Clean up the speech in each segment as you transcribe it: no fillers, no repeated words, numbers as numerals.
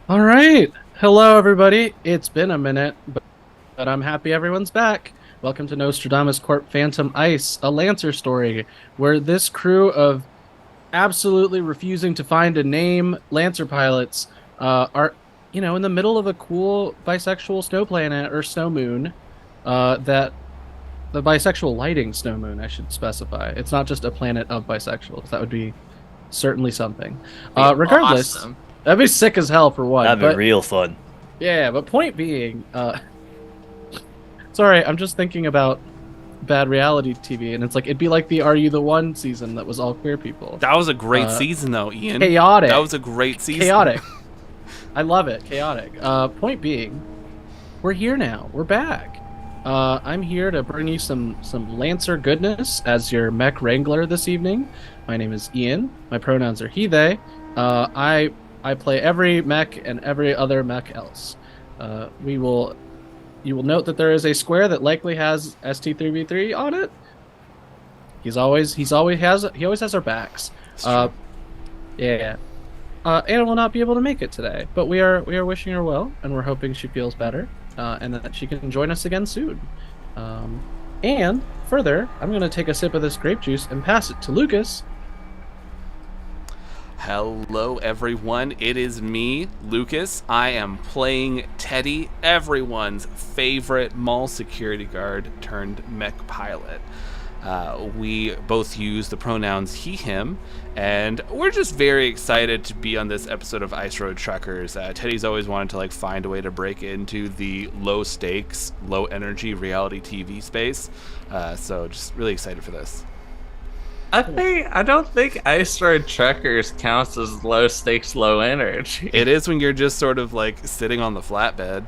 All right. Hello, everybody. It's been a minute, but I'm happy everyone's back. Welcome to Nostrodamus Corp Phantom Ice, a Lancer story where this crew of absolutely refusing to find a name Lancer pilots are, in the middle of a cool bisexual snow planet or snow moon. That the bisexual lighting snow moon, I should specify. It's not just a planet of bisexuals. That would be certainly something. Be Regardless, awesome. that'd be sick as hell for one. That'd be But real fun. yeah, but point being, sorry, I'm just thinking about bad reality TV, and it's like it'd be like the Are You the One season that was all queer people. That was a great Uh, season, though, Ian. Chaotic. That was a great season. Chaotic. I love it. Chaotic. Point being, we're here now. We're back. I'm here to bring you some Lancer goodness as your mech wrangler this evening. My name is Ian. My pronouns are he, they. I play every mech and every other mech else. You will note that there is a square that likely has ST3V3 on it. He always has our backs. Yeah. Anna will not be able to make it today, but we are wishing her well, and we're hoping she feels better, and that she can join us again soon. And further, I'm going to take a sip of this grape juice and pass it to Lucas. Hello, everyone. It is me, Lucas. I am playing Teddy, everyone's favorite mall security guard turned mech pilot. We both use the pronouns he, him, and we're just very excited to be on this episode of Ice Road Truckers. Teddy's always wanted to find a way to break into the low stakes, low energy reality TV space. So just really excited for this. I don't think Ice Road Truckers counts as low stakes, low energy. It is when you're just sort of sitting on the flatbed.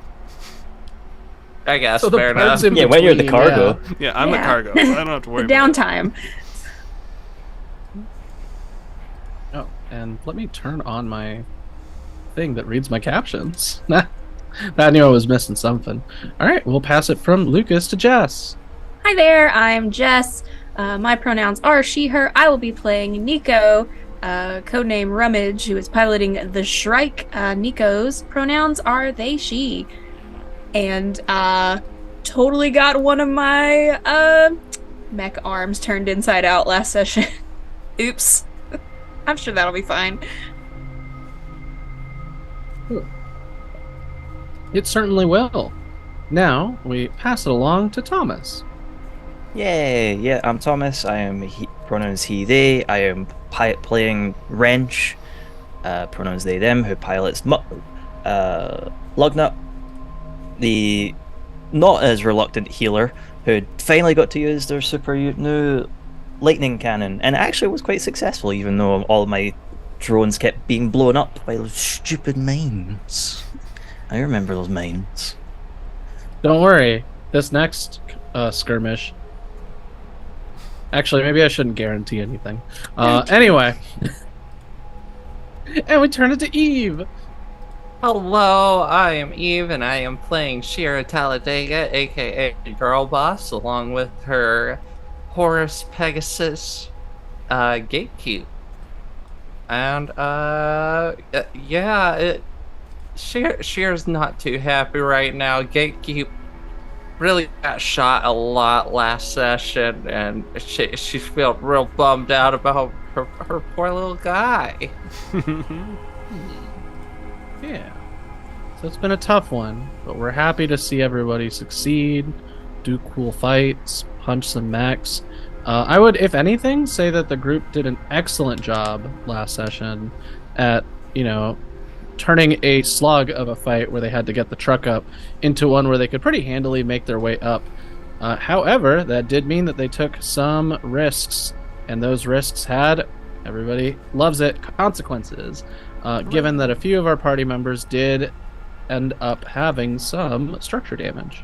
I guess So the fair parts enough. in When you're the between, cargo. Yeah, I'm the cargo. So I don't have to worry The about it. downtime. Oh, and let me turn on my thing that reads my captions. I knew I was missing something. All right, we'll pass it from Lucas to Jess. Hi there, I'm Jess. My pronouns are she, her. I will be playing Nico, codename Rummage, who is piloting the Shrike. Nico's pronouns are they, she. And totally got one of my mech arms turned inside out last session. Oops. I'm sure that'll be fine. It certainly will. Now we pass it along to Thomas. Yay! Yeah, I'm Thomas. I am pronouns he, they. I am playing Wrench, pronouns they, them, who pilots Lugnut, the not as reluctant healer who finally got to use their super new lightning cannon, and it actually was quite successful, even though all my drones kept being blown up by those stupid mines. I remember those mines. Don't worry, this next skirmish. Actually, maybe I shouldn't guarantee anything. Anyway. And we turn it to Eve. Hello, I am Eve, and I am playing Shira Talladega, aka Girl Boss, along with her Horus Pegasus, Gatekeep. And Shira's not too happy right now. Gatekeep really got shot a lot last session, and she felt real bummed out about her poor little guy. Yeah. So it's been a tough one, but we're happy to see everybody succeed, do cool fights, punch some mechs. I would, if anything, say that the group did an excellent job last session at, turning a slug of a fight where they had to get the truck up into one where they could pretty handily make their way up. However, that did mean that they took some risks, and those risks had, everybody loves it, consequences. Given that a few of our party members did end up having some structure damage.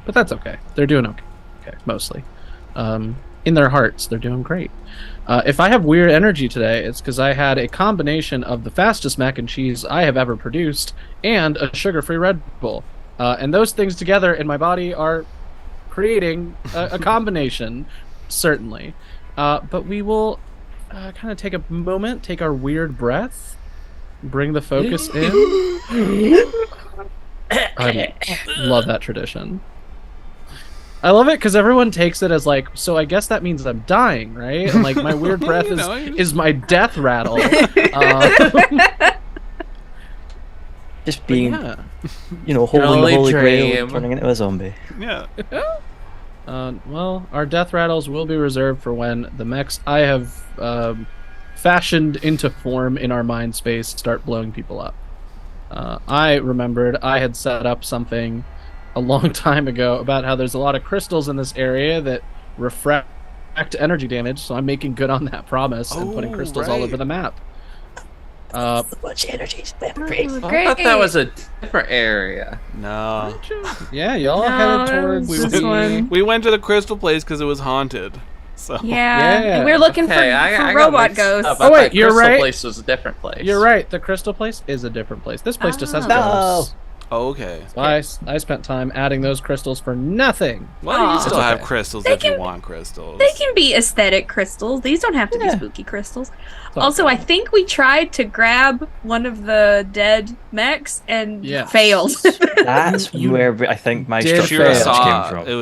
But that's okay. They're doing okay, mostly. In their hearts, they're doing great. If I have weird energy today, it's because I had a combination of the fastest mac and cheese I have ever produced and a sugar-free Red Bull. And those things together in my body are creating a combination, certainly. But we will kind of take a moment, take our weird breath, bring the focus in. I love that tradition. I love it because everyone takes it as like, so I guess that means I'm dying, right? And like my weird breath is my death rattle. Just being, yeah. holding the Holy Grail dream. and turning into a zombie. Yeah. Well, our death rattles will be reserved for when the mechs I have fashioned into form in our mind space start blowing people up. I remembered I had set up something a long time ago about how there's a lot of crystals in this area that refract energy damage, so I'm making good on that promise and putting crystals all over the map. Much energy. Great. I thought that was a different area. No. Yeah, y'all headed towards this one. We went to the crystal place because it was haunted. So Yeah. Yeah. We're looking Okay, for I got robot mixed up. ghosts. I Oh, wait, thought you're Crystal right. Place was a different place. You're right. The crystal place is a different place. This place just has Oh. ghosts. okay. So I spent time adding those crystals for nothing. Well, you Aw. still It's have okay. crystals They if you can- want crystals. They can be aesthetic crystals. These don't have to be Yeah. spooky crystals. all Also, good. I think we tried to grab one of the dead mechs and Yes. failed. That's where I think my did structure Shira fail. saw came from. it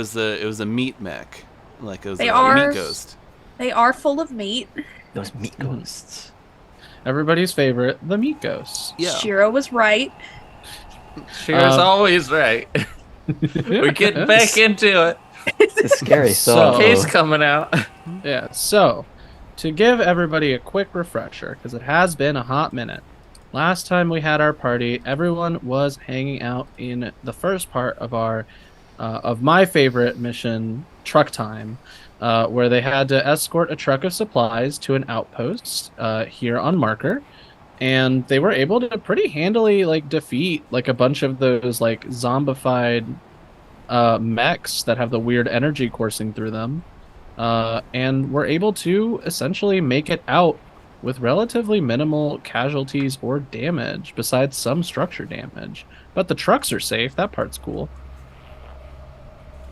was a meat mech, like it was They a are- meat ghost. They are full of meat. Those meat ghosts. Everybody's favorite, the meat ghosts. Yeah. Shiro was right. Shira's always right. We're getting back into it. It's a scary So- song. Case coming out. Yeah, so to give everybody a quick refresher, because it has been a hot minute. Last time we had our party, everyone was hanging out in the first part of our of my favorite mission, Truck Time, where they had to escort a truck of supplies to an outpost here on Marker, and they were able to pretty handily defeat a bunch of those zombified mechs that have the weird energy coursing through them. And we're able to essentially make it out with relatively minimal casualties or damage, besides some structure damage. But the trucks are safe. That part's cool.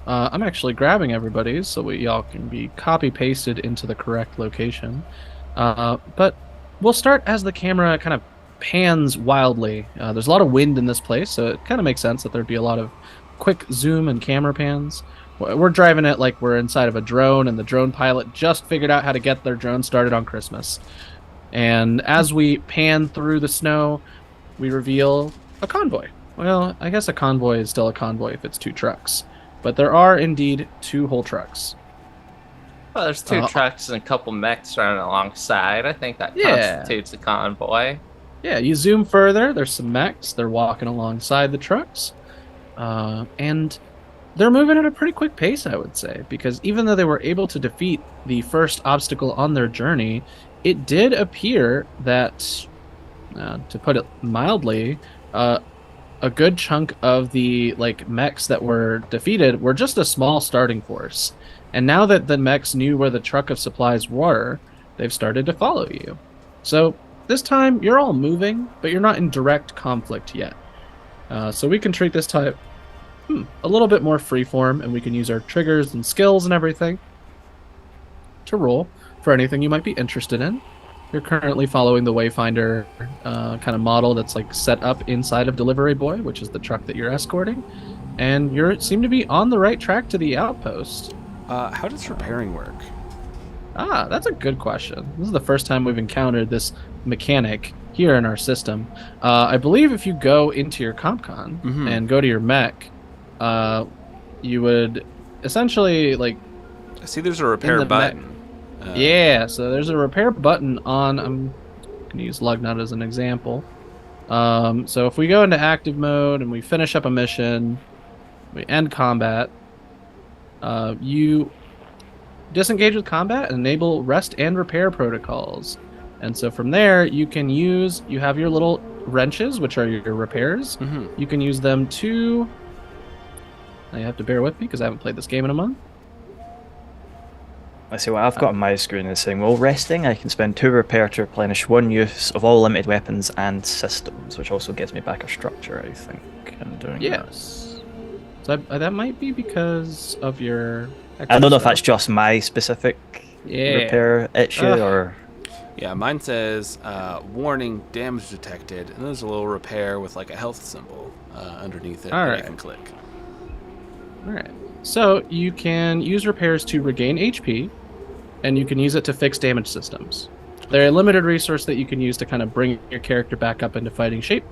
I'm actually grabbing everybody's so y'all can be copy-pasted into the correct location. But we'll start as the camera kind of pans wildly. There's a lot of wind in this place, so it kind of makes sense that there'd be a lot of quick zoom and camera pans. We're driving it like we're inside of a drone, and the drone pilot just figured out how to get their drone started on Christmas. And as we pan through the snow, we reveal a convoy. Well, I guess a convoy is still a convoy if it's two trucks. But there are indeed two whole trucks. Well, there's two trucks and a couple mechs running alongside. I think that Yeah. constitutes a convoy. Yeah, you zoom further, there's some mechs. They're walking alongside the trucks. And they're moving at a pretty quick pace, I would say, because even though they were able to defeat the first obstacle on their journey, it did appear that, to put it mildly, a good chunk of the mechs that were defeated were just a small starting force. And now that the mechs knew where the truck of supplies were, they've started to follow you. So this time you're all moving, but you're not in direct conflict yet. So we can treat this time a little bit more freeform, and we can use our triggers and skills and everything to roll for anything you might be interested in. You're currently following the Wayfinder kind of model that's set up inside of Delivery Boy, which is the truck that you're escorting, and you seem to be on the right track to the outpost. How does repairing work? That's a good question. This is the first time we've encountered this mechanic here in our system. I believe if you go into your CompCon and go to your mech, you would essentially I see there's a repair the button. yeah, so there's a repair button on. I'm gonna use Lugnut as an example. So if we go into active mode and we finish up a mission, we end combat. You disengage with combat and enable rest and repair protocols. And so from there, you have your little wrenches, which are your repairs. You can use them to. Now you have to bear with me because I haven't played this game in a month. I see what I've got on my screen is saying, while resting, I can spend 2 repair to replenish 1 use of all limited weapons and systems, which also gives me back a structure, I think. I'm doing that. Yes. So that might be because of your. I don't know if that's just my specific repair issue or. Yeah, mine says warning, damage detected, and there's a little repair with like a health symbol underneath it All that right. you can click. All right. So you can use repairs to regain HP, and you can use it to fix damage systems. They're a limited resource that you can use to kind of bring your character back up into fighting shape.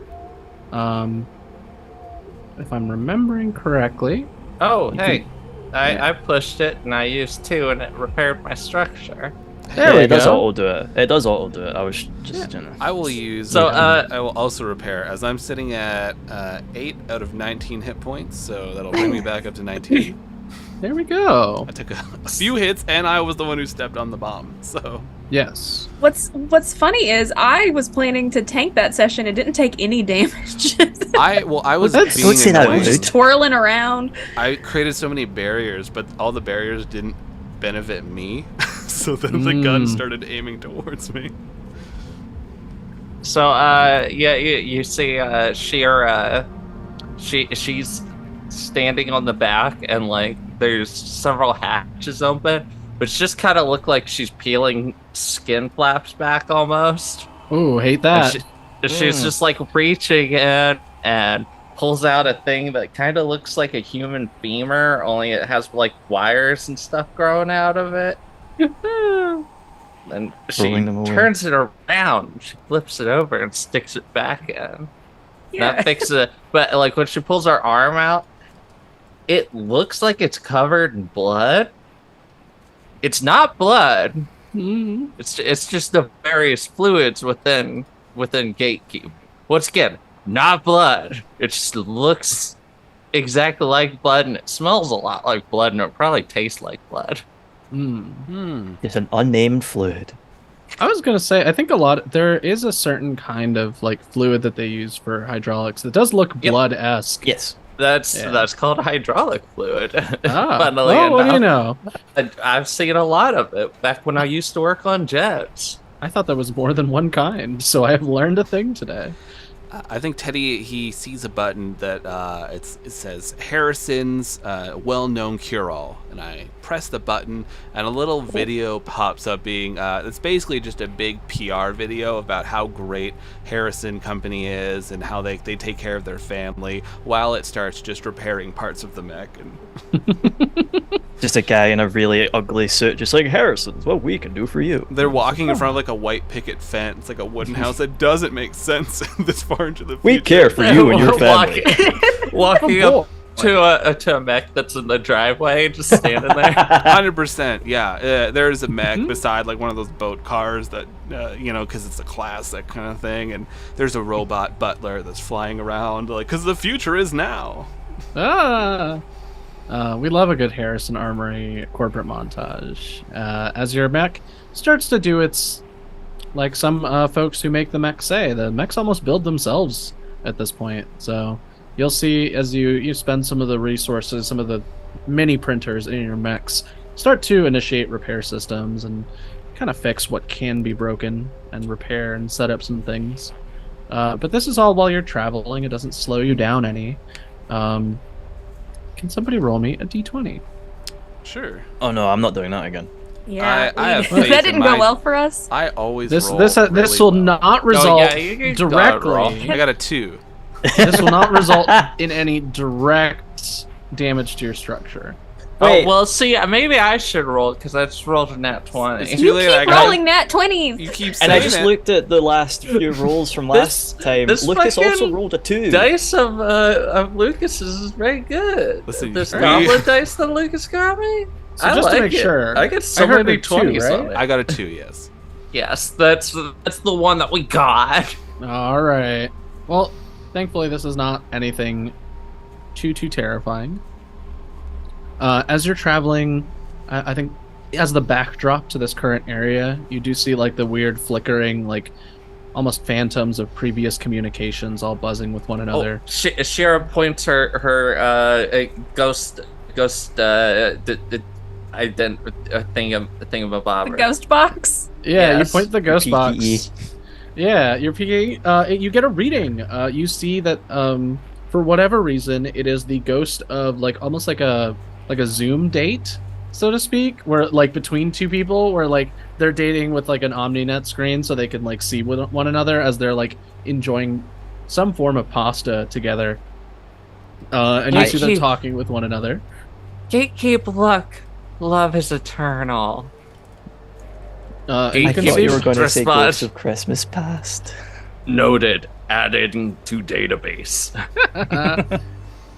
If I'm remembering correctly. Oh, You hey. can- I pushed it and I used 2 and it repaired my structure. There we it does go. auto do it. It does auto do it. I was just, I will use. So, I will also repair as I'm sitting at 8 out of 19 hit points, so that'll bring me back up to 19. There we go. I took a few hits, and I was the one who stepped on the bomb. So Yes. What's funny is I was planning to tank that session and didn't take any damage. I was That's- being Don't say that, annoying. dude. Twirling around. I created so many barriers, but all the barriers didn't benefit me. So then the gun started aiming towards me. So, yeah, you see, she's standing on the back, and like there's several hatches open, but she just kind of look like she's peeling skin flaps back almost. Ooh, hate And that. she's just like reaching in and pulls out a thing that kind of looks like a human femur, only it has like wires and stuff growing out of it. And she Throwing them away. turns it around, she flips it over and sticks it back in. Yeah. That fixes it. But like when she pulls her arm out, it looks like it's covered in blood. It's not blood. Mhm. It's just the various fluids within Gatekeep. Once again, not blood. It just looks exactly like blood, and it smells a lot like blood, and it probably tastes like blood. It's an unnamed fluid. I was gonna say, I think there is a certain kind of like fluid that they use for hydraulics that does look Yep. blood-esque. Yes. That's called hydraulic fluid. Ah, Funnily well, what do you enough. know? I've seen a lot of it back when I used to work on jets. I thought there was more than one kind, so I have learned a thing today. I think Teddy, he sees a button that it says Harrison's well-known cure-all, and I press the button, and a little video pops up being it's basically just a big PR video about how great Harrison Company is and how they take care of their family, while it starts just repairing parts of the mech. And Just a guy in a really ugly suit, just like Harrison's. What we can do for you. they're walking in front of like a white picket fence, like a wooden house that doesn't make sense this far into the future. We care for you and your family. Walking up to a mech that's in the driveway, just standing there. 100%, yeah. There's a mech beside like one of those boat cars that, because it's a classic kind of thing, and there's a robot butler that's flying around, like, because the future is now. We love a good Harrison Armory corporate montage. As your mech starts to do its, like some folks who make the mech say, the mechs almost build themselves at this point. So you'll see as you spend some of the resources, some of the mini printers in your mechs, start to initiate repair systems and kind of fix what can be broken and repair and set up some things. But this is all while you're traveling. It doesn't slow you down any. Can somebody roll me a d20? Sure. Oh no, I'm not doing that again. Yeah. I have faith that in didn't go my- well for us. I always This roll this really will well. not result yeah, you gotta roll. directly. I got a 2. This will not result in any direct damage to your structure. Wait. Oh, well, see, maybe I should roll because I just rolled a nat 20. It's You too late. I keep got rolling nat 20s. You keep And saying I just it. looked at the last few rolls from last time. this Lucas also fucking rolled a 2. Dice of Lucas's is very good. Listen, this are goblin you- dice that Lucas got me. So I just to like make it. sure, I get so I heard many a 2, 20s right? on it. I got a 2, yes. Yes, that's the one that we got. All right. Well, thankfully this is not anything too terrifying. As you're traveling, I think as the backdrop to this current area, you do see like the weird flickering, like almost phantoms of previous communications all buzzing with one another. Shira points her ghost thingamabobber. The ghost box. Yeah, Yes. you point the ghost box. PPE. Yeah, you're peeking. You get a reading. You see that for whatever reason, it is the ghost of like almost like a Zoom date so to speak, where like between two people, where like they're dating with like an OmniNet screen, so they can like see one another as they're like enjoying some form of pasta together. And you see them talking with one another. Gatekeep, look. Love is eternal. And I you can thought see you were going to say Response. Ghosts of Christmas Past. Noted. Adding to database.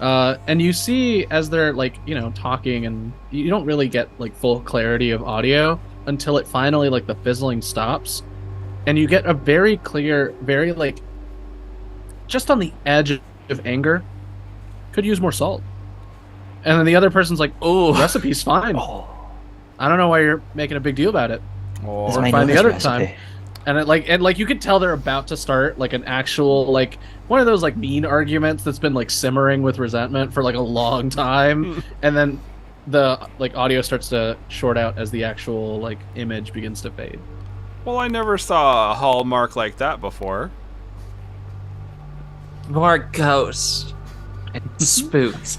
And you see as they're like, you know, talking, and you don't really get like full clarity of audio until it finally like the fizzling stops, and you get a very clear, very like just on the edge of anger. Could use more salt. And then the other person's like, "Oh, recipe's fine. I don't know why you're making a big deal about it." This is Or my find the newest other recipe. time. And like you could tell they're about to start like an actual like one of those like mean arguments that's been like simmering with resentment for like a long time, and then the like audio starts to short out as the actual like image begins to fade. Well, I never saw a hallmark like that before. More ghosts and spooks.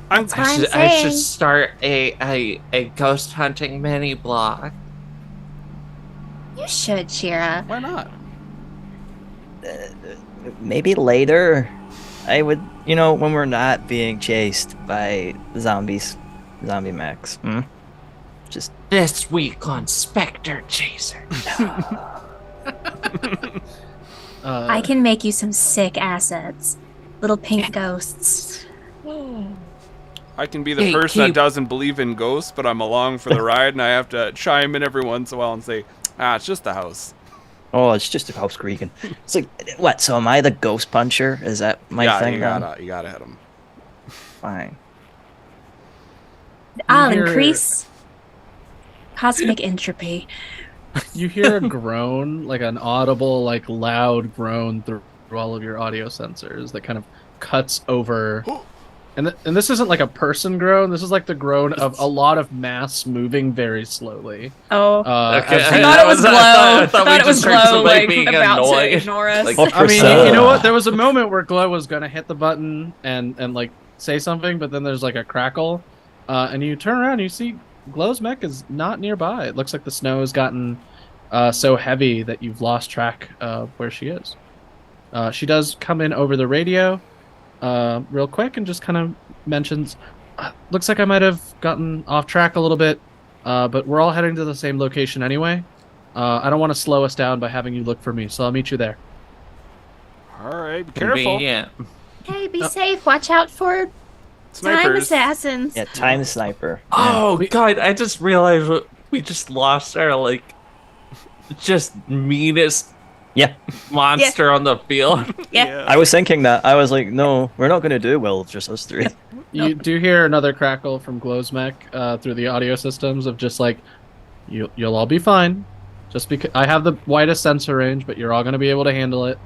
I'm what I'm I should saying. start a ghost hunting mini blog. You should, Shira. Why not? Maybe later. I would, you know, when we're not being chased by zombie mechs. Just This week on Spectre Chaser. I can make you some sick assets. Little pink ghosts. I can be the person that Gatekeep. doesn't believe in ghosts, but I'm along for the ride, and I have to chime in every once in a while and say, it's just the house. oh, it's just a house creaking. It's like, what? So am I the ghost puncher? Is that my yeah, thing? you then? gotta hit him. Fine. I'll hear- increase cosmic entropy. You hear a groan, like an audible, like loud groan through all of your audio sensors that kind of cuts over. And this isn't like a person groan. This is like the groan of a lot of mass moving very slowly. Oh. Okay. as I you- thought it was Glow. I I thought thought we it was just heard Glow, somebody like, being about to annoyed. ignore us. Like, Oh, I mean, Priscilla. you know what? There was a moment where Glow was gonna hit the button and like say something, but then there's like a crackle, and you turn around and you see Glow's mech is not nearby. It looks like the snow has gotten so heavy that you've lost track of where she is. She does come in over the radio real quick and just kind of mentions, looks like I might have gotten off track a little bit, but we're all heading to the same location anyway. I don't want to slow us down by having you look for me, so I'll meet you there. All right, be careful. Convenient. Hey, be safe. Watch out for time Snipers. assassins. Yeah, time sniper. Oh god, I just realized we just lost our like just meanest Yeah, monster on the field. Yeah. I was thinking that. I was like, no, we're not going to do well, just us three. You do hear another crackle from Glow's mech through the audio systems of just like, you'll all be fine. Just because I have the widest sensor range, but you're all going to be able to handle it.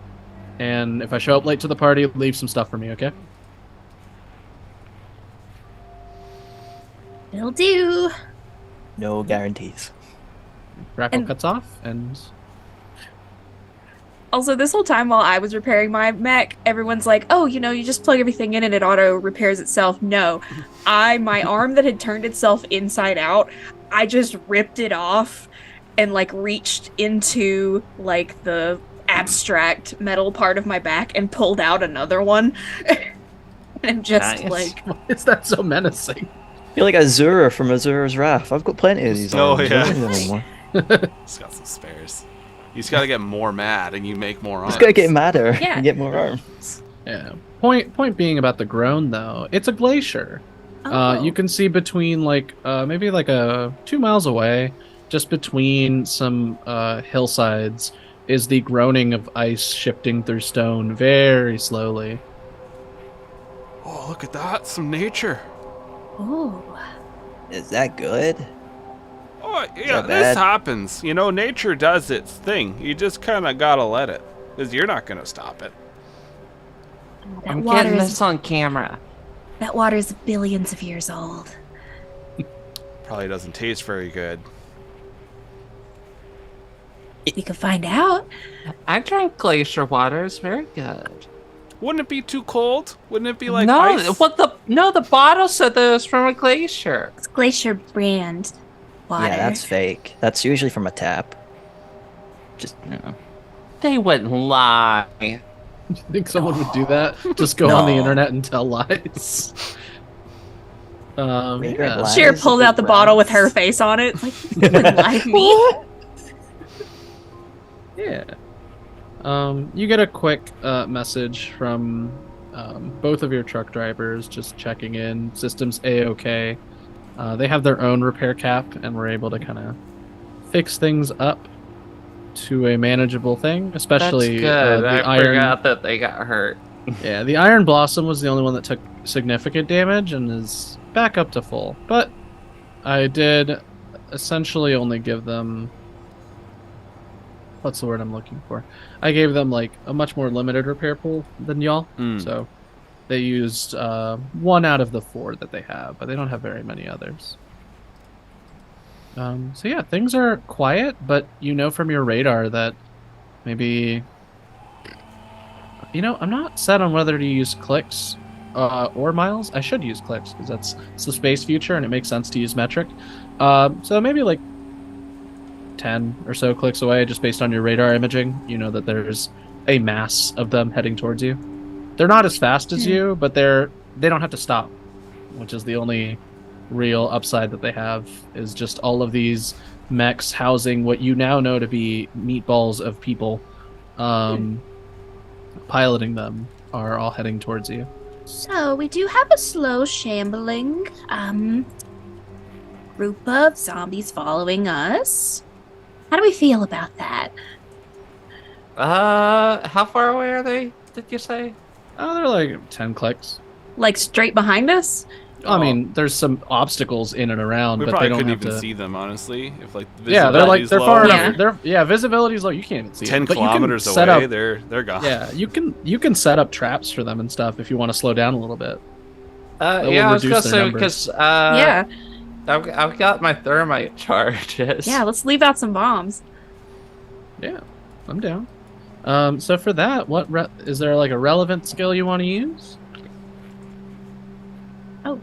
And if I show up late to the party, leave some stuff for me, okay? Will do. No guarantees. Crackle And- cuts off, and Also, this whole time while I was repairing my mech, everyone's like, oh, you know, you just plug everything in and it auto repairs itself. No. My arm that had turned itself inside out, I just ripped it off and like reached into like the abstract metal part of my back and pulled out another one. And just Nice. like, why is that so menacing? You're like Azura from Azura's Wrath. I've got plenty of these. Oh, arms. yeah. I don't need any more. He's got some spares. You just gotta get more mad, and you make more arms. Just gotta get madder Yeah. and get more arms. Yeah. Point being about the groan though, it's a glacier. oh. You can see between like maybe like 2 miles away, just between some hillsides, is the groaning of ice shifting through stone very slowly. Oh, look at that! Some nature. Ooh. Is that good? Oh, yeah, that this bad? happens. You know, nature does its thing. You just kind of gotta let it, because you're not gonna stop it. That I'm water getting is this on camera. that water is billions of years old. Probably doesn't taste very good. We could find out. I drank glacier water. It's very good. Wouldn't it be too cold? Wouldn't it be like no, ice? the bottle said that it was from a glacier. It's Glacier brand water. Yeah, that's fake. That's usually from a tap. Just, you know. They wouldn't lie. You think someone would do that? Just go on the No. internet and tell lies? Make Yeah. it lies. Sheer pulled out the bottle with her face on it. Like, you wouldn't lie to me. Yeah. You get a quick message from both of your truck drivers just checking in. System's A-OK. They have their own repair cap, and we're able to kind of fix things up to a manageable thing, especially That's good. the I iron. forgot that they got hurt. Yeah, the Iron Blossom was the only one that took significant damage and is back up to full. But I did essentially only give them... What's the word I'm looking for? I gave them like a much more limited repair pool than y'all. So they used 1 out of the 4 that they have, but they don't have very many others. So yeah, things are quiet, but you know from your radar that maybe... You know, I'm not set on whether to use clicks or miles. I should use clicks because it's the space future and it makes sense to use metric. So maybe like 10 or so clicks away, just based on your radar imaging, you know that there's a mass of them heading towards you. They're not as fast as you, but they don't have to stop, which is the only real upside that they have, is just all of these mechs housing what you now know to be meatballs of people. Piloting them are all heading towards you. So, we do have a slow shambling group of zombies following us. How do we feel about that? How far away are they? Did you say? Oh, they're like 10 clicks. Like straight behind us? I mean, there's some obstacles in and around, We but probably they don't couldn't have even to see them, honestly. If like Yeah, they're like they're visibility's far low, enough. They're visibility's low. You can't even see 10 them. But you can kilometers set away, up- they're gone. Yeah, you can set up traps for them and stuff if you want to slow down a little bit. will Yeah, I was reduce gonna their say numbers. because Yeah. I've got my thermite charges. Yeah, let's leave out some bombs. Yeah, I'm down. So for that, is there like a relevant skill you want to use? Let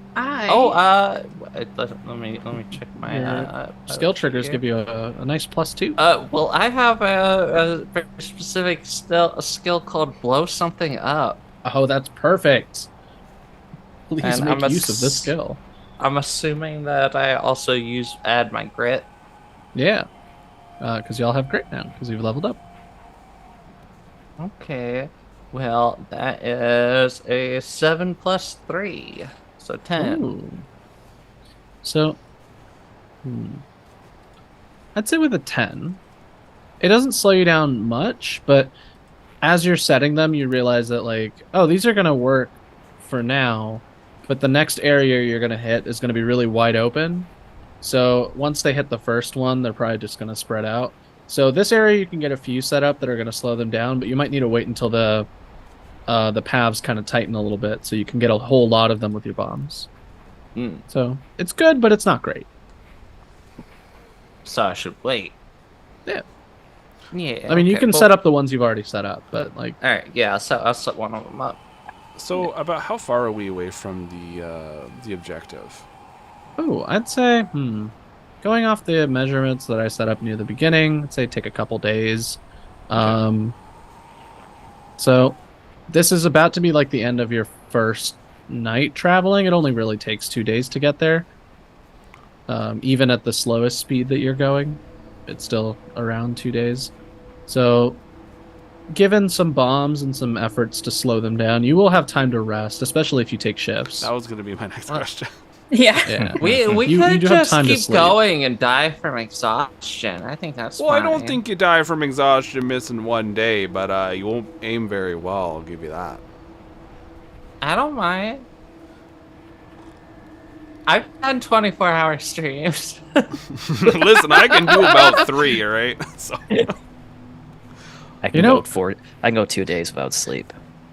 me check my Your skill triggers here. give you a nice +2. Well, I have a very specific skill called blow something up. Oh, that's perfect. Please And make I'm use of this skill. I'm assuming that I also add my grit. Yeah, because y'all have grit now because you've leveled up. Okay. Well, that is a 7 + 3, so 10. Ooh. So, I'd say with a 10, it doesn't slow you down much, but as you're setting them, you realize that like, oh, these are gonna work for now, but the next area you're gonna hit is gonna be really wide open. So once they hit the first one, they're probably just gonna spread out. So this area you can get a few set up that are gonna slow them down, but you might need to wait until the paths kind of tighten a little bit so you can get a whole lot of them with your bombs. So it's good, but it's not great. So I should wait. Yeah. Yeah. I mean, you okay, can well- set up the ones you've already set up, but like, All right. Yeah. I'll set one of them up. So about how far are we away from the objective? oh, I'd say, going off the measurements that I set up near the beginning, I'd say take a couple days. So this is about to be like the end of your first night traveling. It only really takes 2 days to get there. Even at the slowest speed that you're going, it's still around 2 days. So given some bombs and some efforts to slow them down, you will have time to rest, especially if you take shifts. That was going to be my next question. Yeah. Yeah. We You could do have just time to keep sleep. going and die from exhaustion. I think that's Well, I fine. don't think you die from exhaustion missing 1 day, but you won't aim very well, I'll give you that. I don't mind. I've done 24-hour streams. Listen, I can do about 3, all right? So, I can You know- I can go 2 days without sleep.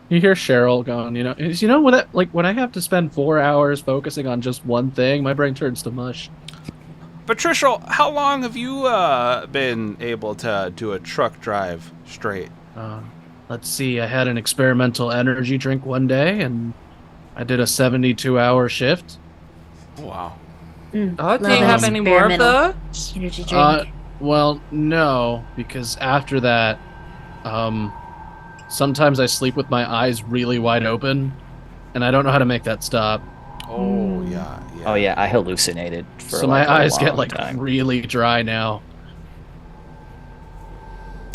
You hear Cheryl going, when I have to spend 4 hours focusing on just one thing, my brain turns to mush. Patricia, how long have you been able to do a truck drive straight? let's see, I had an experimental energy drink one day, and I did a 72-hour shift. Wow. Oh, do you Love have any more of experimental those? energy drink. Well, no, because after that, sometimes I sleep with my eyes really wide open, and I don't know how to make that stop. Oh, yeah. Oh yeah, I hallucinated for So like my a eyes get long like time. really dry now.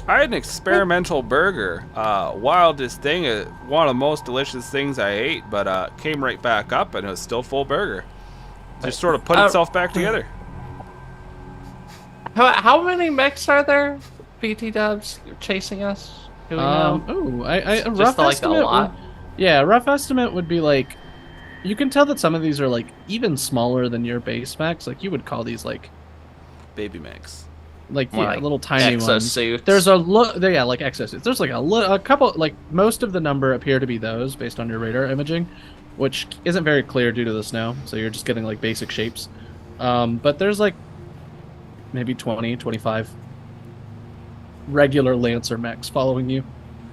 I had an experimental burger. Wildest thing, one of the most delicious things I ate, but came right back up and it was still full burger. Just sort of put itself back together. How many mechs are there? BT dubs chasing us? Do we know? A Just rough like a estimate. lot? Yeah, a rough estimate would be like, you can tell that some of these are like even smaller than your base max. Like you would call these like Baby mix. Like little tiny ones. exosuits. There's like exosuits. There's like a couple, like most of the number appear to be those based on your radar imaging, which isn't very clear due to the snow. So you're just getting like basic shapes. But there's like maybe 20, 25 regular Lancer mechs following you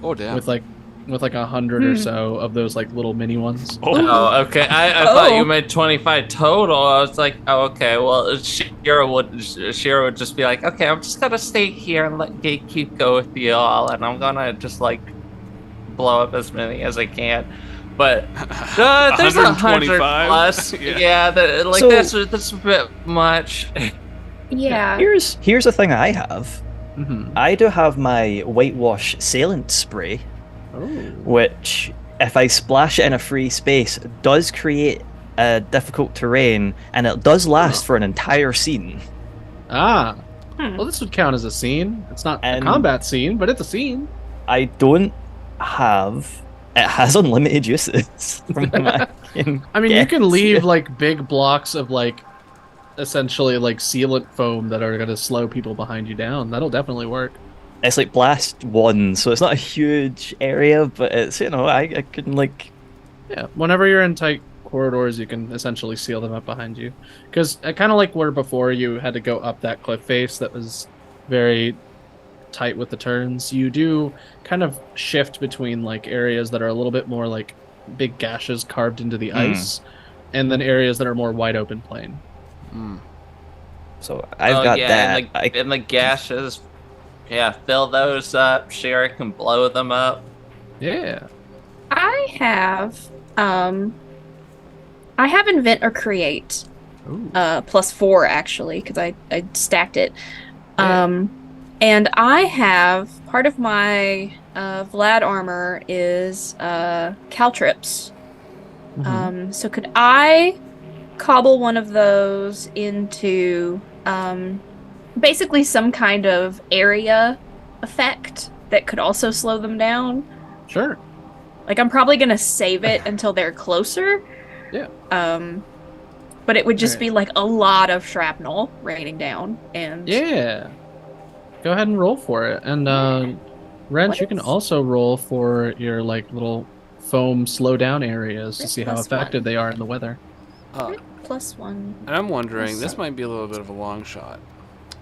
Oh, damn. with like 100 or so of those like little mini ones. Oh, okay. I thought you meant 25 total. I was like, oh, okay. Well, Shira would just be like, okay, I'm just gonna stay here and let Gatekeep go with you all, and I'm gonna just like blow up as many as I can. But there's 100 125? plus. Yeah. That's a bit much. Yeah. Here's a thing I have. Mm-hmm. I do have my whitewash sealant spray, Oh. which, if I splash it in a free space, does create a difficult terrain, and it does last for an entire scene. Ah. Well, this would count as a scene. It's not a And- combat scene, but it's a scene. I don't have. It has unlimited uses. From what I can I mean, you get. can leave like big blocks of like essentially like sealant foam that are going to slow people behind you down. That'll definitely work. It's like blast one, so it's not a huge area, but it's, I can like. Yeah, whenever you're in tight corridors, you can essentially seal them up behind you. Because kind of like where before you had to go up that cliff face that was very tight with the turns, you do kind of shift between like areas that are a little bit more like big gashes carved into the ice, and then areas that are more wide open plain. So I've got that. And the gashes. Yeah, fill those up. Shira can blow them up. Yeah. I have invent or create. Ooh. +4 actually, because I stacked it. And I have part of my Vlad armor is caltrips. So could I cobble one of those into basically some kind of area effect that could also slow them down? Sure. Like, I'm probably gonna save it until they're closer. Yeah. But it would just Alright. be like a lot of shrapnel raining down, and Yeah. Go ahead and roll for it. And Wrench, What you can is- also roll for your like little foam slow down areas to see how Plus effective one. they are in the weather. +1. And I'm wondering, this might be a little bit of a long shot.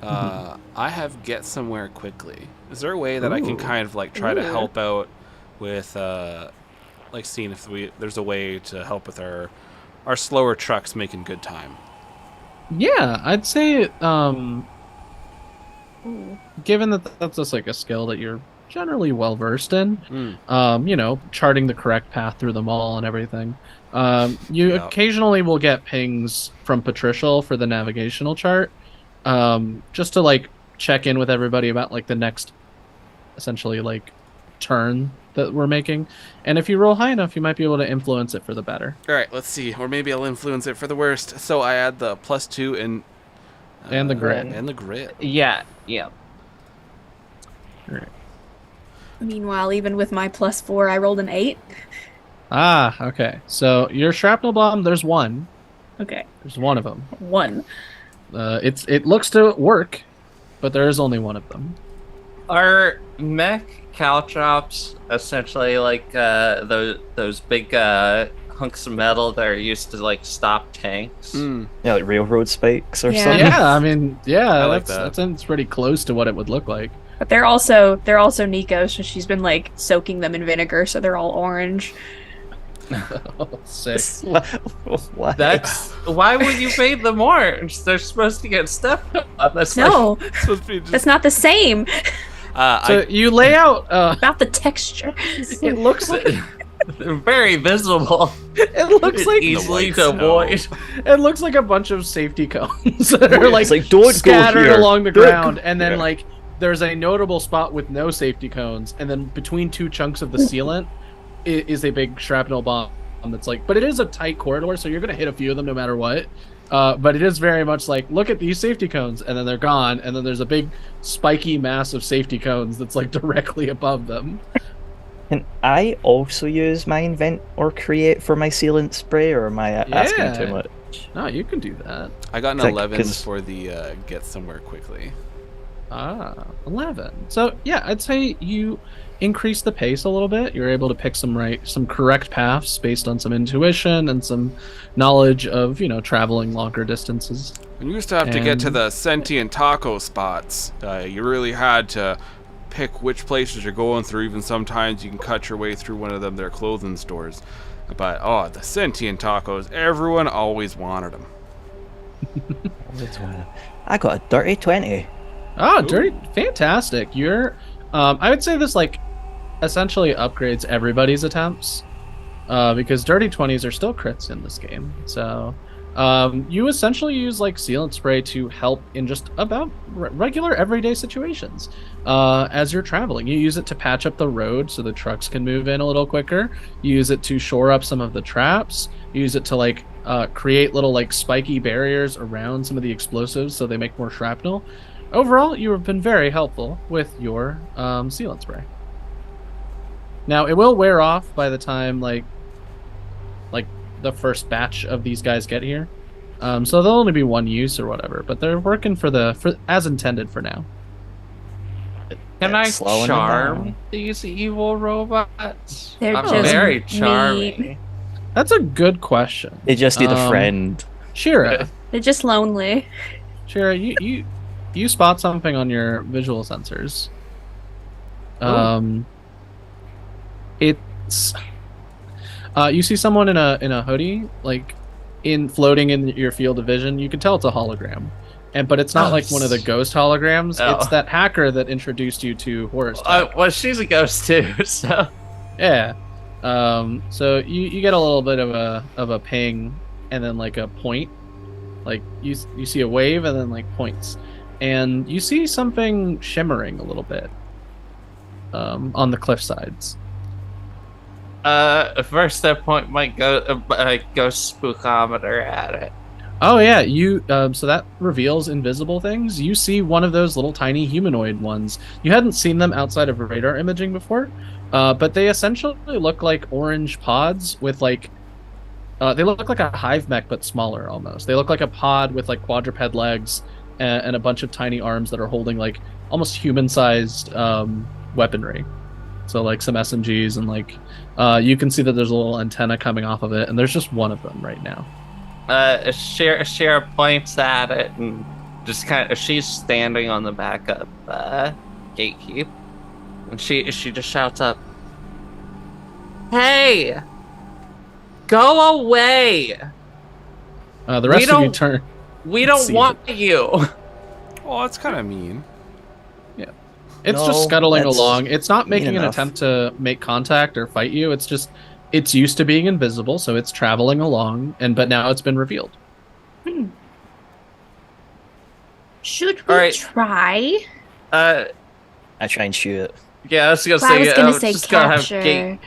I have get somewhere quickly. Is there a way that I can Ooh. kind of like try to Ooh. help out with like seeing if there's a way to help with our slower trucks making good time? Yeah, I'd say Ooh. given that that's just like a skill that you're generally well versed in, charting the correct path through the mall and everything. You Yep. occasionally will get pings from Patricial for the navigational chart, just to like check in with everybody about like the next, essentially like turn that we're making. And if you roll high enough, you might be able to influence it for the better. All right, let's see. Or maybe I'll influence it for the worst. So I add the +2 and And the grid. And the grid. Yeah. Meanwhile, even with my +4, I rolled an 8. Ah, okay. So your shrapnel bomb, there's one. Okay, There's one of them. 1. It looks to work, but there is only one of them. Are mech caltrops essentially like those big hunks of metal that are used to like stop tanks? Yeah, like railroad spikes or Yeah. something. Yeah, I mean, yeah, I like that's pretty close to what it would look like. But they're also Nico, so she's been like soaking them in vinegar, so they're all orange. Sick. What? That's why would you paint them orange? They're supposed to get stepped on. That's No, supposed to be just, that's not the same. So you lay out. About the texture. It looks like They're very visible. it looks like easily white to snow. avoid. it looks like a bunch of safety cones that are like, It's like, don't go scattered here. along the Don't ground, go and then here. like there's a notable spot with no safety cones, and then between two chunks of the sealant is a big shrapnel bomb that's like, but it is a tight corridor, so you're gonna hit a few of them no matter what. But it is very much like, look at these safety cones, and then they're gone, and then there's a big spiky mass of safety cones that's like directly above them. Can I also use my invent or create for my sealant spray, or am I asking Yeah. too much? No, you can do that. I got an It's like, 11 'cause- for the get somewhere quickly. 11. So yeah, I'd say you increase the pace a little bit. You're able to pick some correct paths based on some intuition and some knowledge of, traveling longer distances. When you used to have to get to And- the sentient taco spots, you really had to pick which places you're going through. Even sometimes you can cut your way through one of them, their clothing stores. But the sentient tacos, everyone always wanted them. I got a dirty 20. Oh, dirty, fantastic. I would say this like essentially upgrades everybody's attempts, because dirty 20s are still crits in this game. So you essentially use like sealant spray to help in just about regular everyday situations. As you're traveling, you use it to patch up the road so the trucks can move in a little quicker. You use it to shore up some of the traps. You use it to like create little like spiky barriers around some of the explosives so they make more shrapnel. Overall, you have been very helpful with your sealant spray. Now, it will wear off by the time like the first batch of these guys get here. So they'll only be one use or whatever, but they're working for as intended for now. Can I That's slowing it charm down. these evil robots? They're I'm just very mean. charming. That's a good question. They just need a friend. Shira, They're just lonely. Shira, you spot something on your visual sensors. It's you see someone in a hoodie, like floating in your field of vision. You can tell it's a hologram, but it's not like one of the ghost holograms. Oh. It's that hacker that introduced you to Horus. Well, she's a ghost too, so Yeah. So you get a little bit of a ping, and then like a point, like you see a wave and then like points, and you see something shimmering a little bit on the cliff sides. first I point my ghost spookometer at it. Oh yeah, you so that reveals invisible things. You see one of those little tiny humanoid ones. You hadn't seen them outside of radar imaging before, but they essentially look like orange pods with like they look like a hive mech but smaller almost. They look like a pod with like quadruped legs and a bunch of tiny arms that are holding like almost human-sized weaponry. So like some SMGs and like you can see that there's a little antenna coming off of it, and there's just one of them right now. Shara points at it and just she's standing on the back of gatekeep, and she just shouts up, "Hey, go away! The rest of you turn. We don't See want you." Oh, that's kind of mean. It's No, just scuttling that's along. It's not making an enough. attempt to make contact or fight you. It's used to being invisible, so it's traveling along, but now it's been revealed. Should we All right. try? I try and shoot it. Yeah, I was gonna Well, I was gonna say just gonna have capture.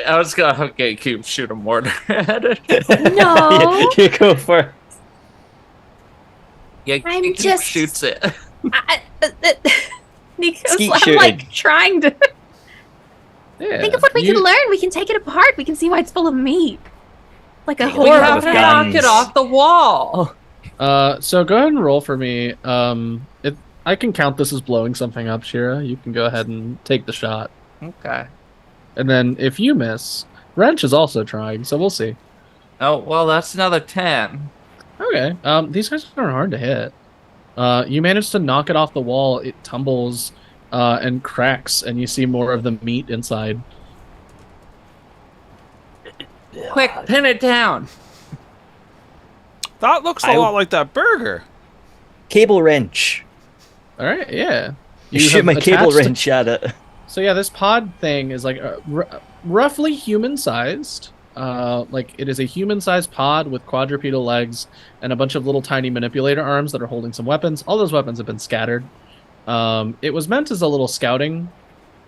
I was gonna have gatekeep shoot a mortar at it. No. you go for. Yeah, I'm gatekeep just- shoots it. Nico's Skeet I'm shooting. like trying to Yeah. think of what we can learn. We can take it apart. We can see why it's full of meat. Like a We We horror. have with to knock it guns. off the wall. So go ahead and roll for me. I can count this as blowing something up, Shira. You can go ahead and take the shot, Okay. and then if you miss, Wrench is also trying. So we'll see. Oh well, that's another 10. Okay. These guys aren't hard to hit. You manage to knock it off the wall. It tumbles and cracks, and you see more of the meat inside. Quick, pin it down. That looks a lot like that burger. Cable wrench. All right, yeah. You shoot have my cable attached- wrench at it. So yeah, this pod thing is like roughly human-sized. Like it is a human-sized pod with quadrupedal legs and a bunch of little tiny manipulator arms that are holding some weapons. All those weapons have been scattered. It was meant as a little scouting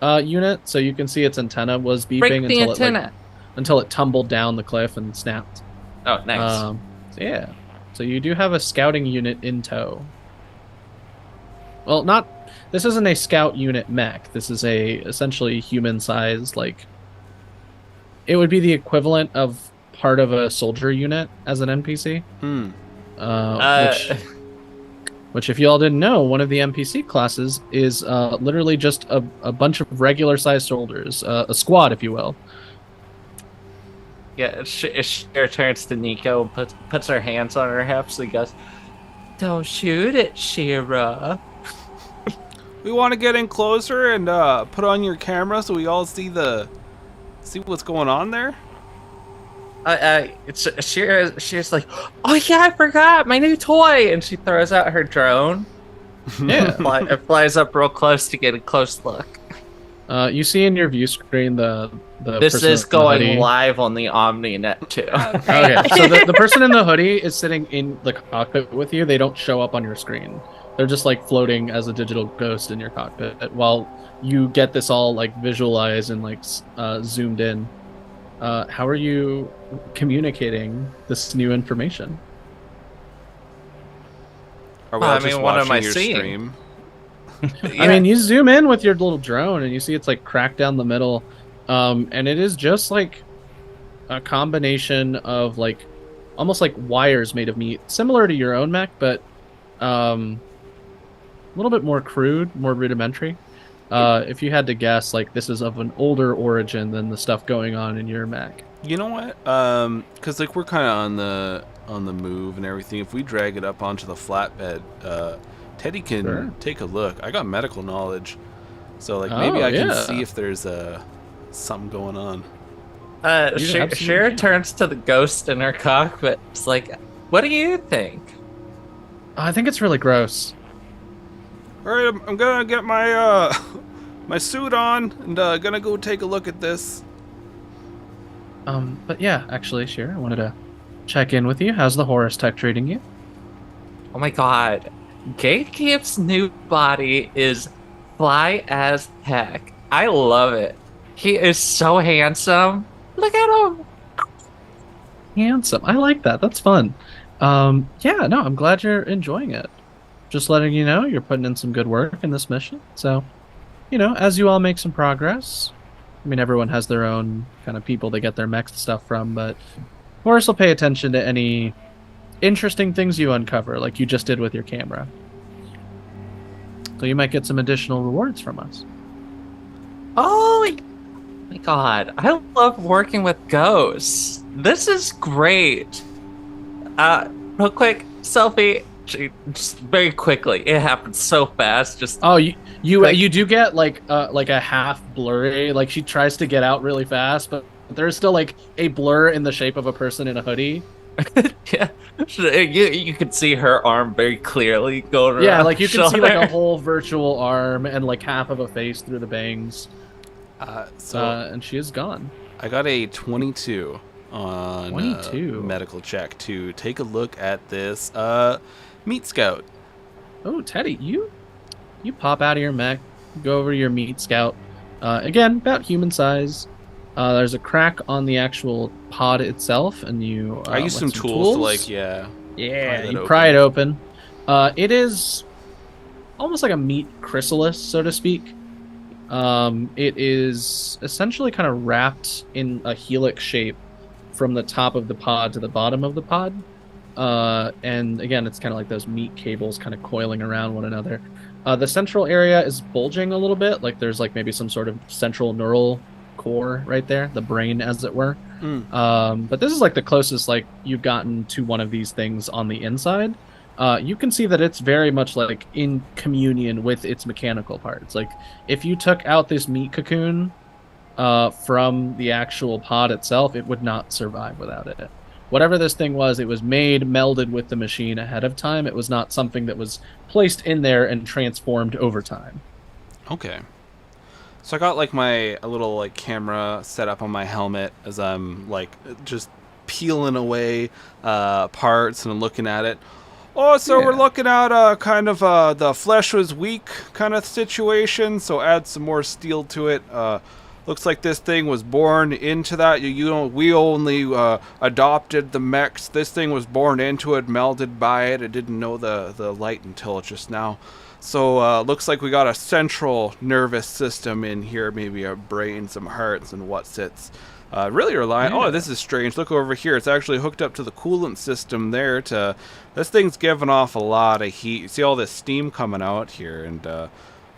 unit, so you can see its antenna was beeping Break the antenna. Until it tumbled down the cliff and snapped. Oh, nice. So yeah, so you do have a scouting unit in tow. Well, not. This isn't a scout unit mech. This is a essentially human-sized, like. It would be the equivalent of part of a soldier unit as an NPC. Which, if you all didn't know, one of the NPC classes is literally just a bunch of regular-sized soldiers, a squad, if you will. Yeah, Cher turns to Nico and puts her hands on her hips and goes, "Don't shoot it, Shira." We want to get in closer and put on your camera so we all see what's going on there. She's like, "Oh yeah, I forgot my new toy," and she throws out her drone. Yeah, It flies up real close to get a close look. you see in your view screen the This person is in the going hoodie. live on the OmniNet too. Okay, so the person in the hoodie is sitting in the cockpit with you. They don't show up on your screen. They're just like floating as a digital ghost in your cockpit while you get this all like visualized and like zoomed in. How are you communicating this new information? Are we all I just mean, what am watching I your seeing? stream? I mean, you zoom in with your little drone and you see it's like cracked down the middle, and it is just like a combination of like almost like wires made of meat, similar to your own mech, but a little bit more crude, more rudimentary. If you had to guess, like this is of an older origin than the stuff going on in your mech. You know what? Because like we're kind of on the move and everything. If we drag it up onto the flatbed, Teddy can take a look. I got medical knowledge, so like maybe I can see if there's something going on. Cher turns to the ghost in her cockpit. It's like, "What do you think?" I think it's really gross. All right, I'm gonna get my my suit on and gonna go take a look at this. But yeah, actually, Cher, I wanted to check in with you. How's the Horus Tech treating you? Oh my god. Gatekeep's new body is fly as heck. I love it. He is so handsome. Look at him. Handsome. I like that. That's fun. Yeah, no, I'm glad you're enjoying it. Just letting you know you're putting in some good work in this mission. So, as you all make some progress, I mean, everyone has their own kind of people they get their mech stuff from, but Horus will pay attention to any interesting things you uncover, like you just did with your camera. So you might get some additional rewards from us. Oh my god. I love working with ghosts. This is great. Real quick, selfie. Just very quickly. It happens so fast. Just you do get like a half blurry. Like she tries to get out really fast, but there's still like a blur in the shape of a person in a hoodie. yeah, you can see her arm very clearly going around. Yeah, like you can see like a shoulder. whole virtual arm and like half of a face through the bangs. And she is gone. I got a 22 on 22 medical check to take a look at this meat scout. Oh, Teddy, you pop out of your mech, go over to your meat scout. Again, about human size. There's a crack on the actual pod itself, and you. I use some tools to like, you pry it open. It is almost like a meat chrysalis, so to speak. It is essentially kind of wrapped in a helix shape from the top of the pod to the bottom of the pod. And again, it's kind of like those meat cables kind of coiling around one another. The central area is bulging a little bit, like there's like maybe some sort of central neural core right there, the brain as it were. But this is like the closest like you've gotten to one of these things on the inside. you can see that it's very much like in communion with its mechanical parts. Like if you took out this meat cocoon from the actual pod itself, it would not survive without it. Whatever this thing was, it was made, melded with the machine ahead of time. It was not something that was placed in there and transformed over time. Okay. So I got like a little like camera set up on my helmet as I'm like just peeling away parts and looking at it. Oh, so we're looking at kind of the flesh was weak kind of situation. So add some more steel to it. Looks like this thing was born into that. We only adopted the mechs. This thing was born into it, melded by it. It didn't know the light until just now. So looks like we got a central nervous system in here, maybe a brain, some hearts, and what sits. Really relying. Oh, this is strange. Look over here. It's actually hooked up to the coolant system there. This thing's giving off a lot of heat. You see all this steam coming out here, and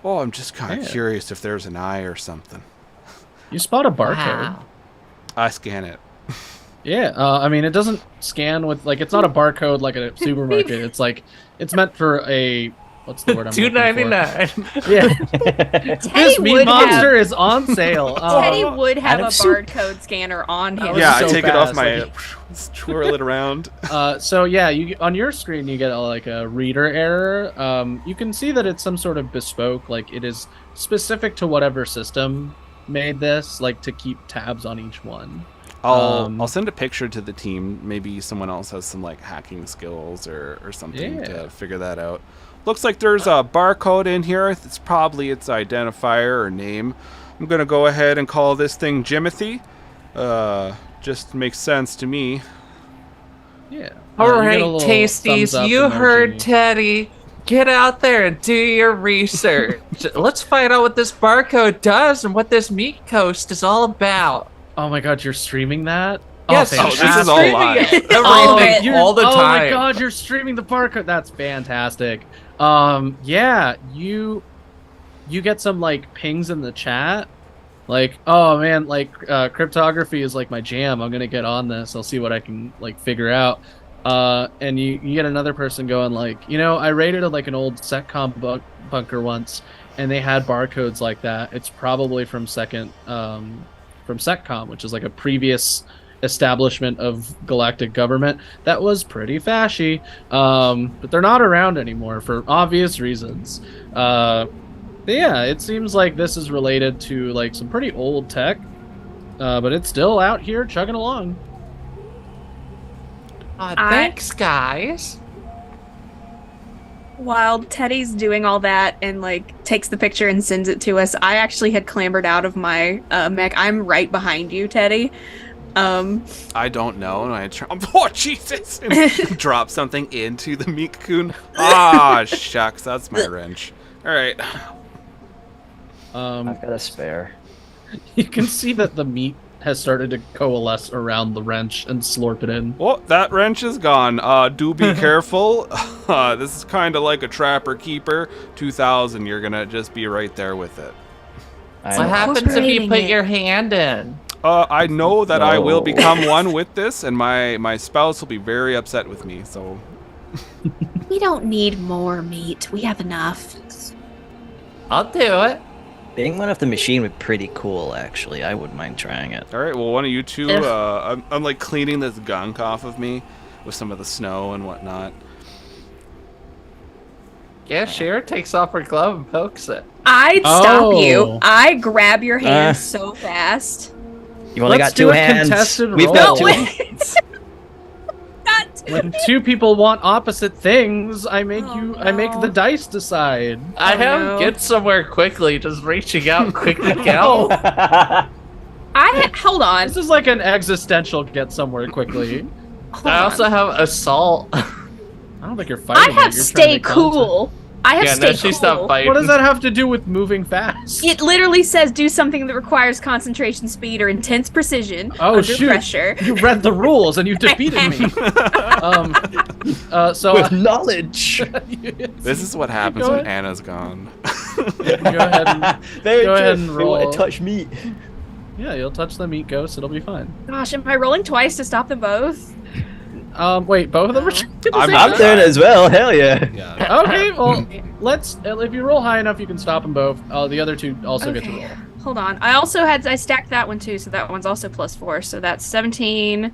I'm just kind of curious if there's an eye or something. You spot a barcode. Wow. I scan it. Yeah, I mean, it doesn't scan with, like, it's not a barcode like a supermarket. It's like, it's meant for a, what's the word I'm looking for? $2.99. Yeah. Teddy This meat would monster is on sale. Teddy would have a of soup. barcode scanner on him. was Yeah, so I take it off fast, my like- twirl it around. So yeah, you on your screen you get like a reader error. You can see that it's some sort of bespoke, like it is specific to whatever system made this, like to keep tabs on each one. I'll send a picture to the team. Maybe someone else has some like hacking skills or something to figure that out. Looks like there's a barcode in here. It's probably its identifier or name. I'm gonna go ahead and call this thing Jimothy. Just makes sense to me. Yeah. All You get right, a little Tasties, thumbs up you emoji. heard Teddy. Get out there and do your research. Let's find out what this barcode does and what this Meat Ghost is all about. Oh my god, you're streaming that? Yes, oh, I'm this is all streaming live. it. All of Everything it. all the Oh my time. god, you're streaming the barcode. That's fantastic. Yeah, you get some like pings in the chat. Like, oh man, like cryptography is like my jam. I'm gonna get on this. I'll see what I can like figure out. And you get another person going like, I raided like an old SecCom bunker once, and they had barcodes like that. It's probably from from SecCom, which is like a previous establishment of galactic government that was pretty fashy. But they're not around anymore for obvious reasons. But yeah, it seems like this is related to like some pretty old tech, but it's still out here chugging along. Thanks, guys. While Teddy's doing all that and like takes the picture and sends it to us, I actually had clambered out of my mech. I'm right behind you, Teddy. I don't know, and I try. Oh Jesus! And drop something into the meat cocoon. Ah, shucks, that's my wrench. All right. I've got a spare. You can see that the meat has started to coalesce around the wrench and slurp it in. Oh, that wrench is gone. Do be careful. This is kind of like a trapper keeper. 2000, you're gonna just be right there with it. I What know. happens if you Incorporating put it. your hand in? I know that I will No. become one with this, and my spouse will be very upset with me. So, We don't need more meat. We have enough. I'll do it. Being one of the machine would be pretty cool, actually. I wouldn't mind trying it. all right. Well, one of you two. Ugh. I'm like cleaning this gunk off of me with some of the snow and whatnot. Yeah, Shira takes off her glove and pokes it. I'd stop Oh. you. I grab your hand Uh. so fast. You only Let's got do two a hands. contested We've roll. got two. Wait. Not When two people want opposite things, I make I make no. the dice decide. I have no. get somewhere quickly, just reaching out quickly go. hold on. This is like an existential get somewhere quickly. Hold I also on. have assault. I don't think you're fighting. I it, have you're trying stay to content. cool. I have Yeah, stay no, she's cool. not fighting. What does that have to do with moving fast? It literally says do something that requires concentration, speed, or intense precision Oh, under shoot. pressure. You read the rules and you defeated me. So With knowledge. This is what happens Go when ahead. Anna's gone. go ahead and Very Go true. ahead and They want roll. to touch meat. yeah, you'll touch the meat ghost. It'll be fine. Gosh, am I rolling twice to stop them both? Wait, both of them are trying at the I'm same I'm time? doing it as well. Hell yeah. Yeah. Okay, well, let's. If you roll high enough, you can stop them both. The other two also get to roll. Hold on. I stacked that one too, so that one's also +4. So that's 17.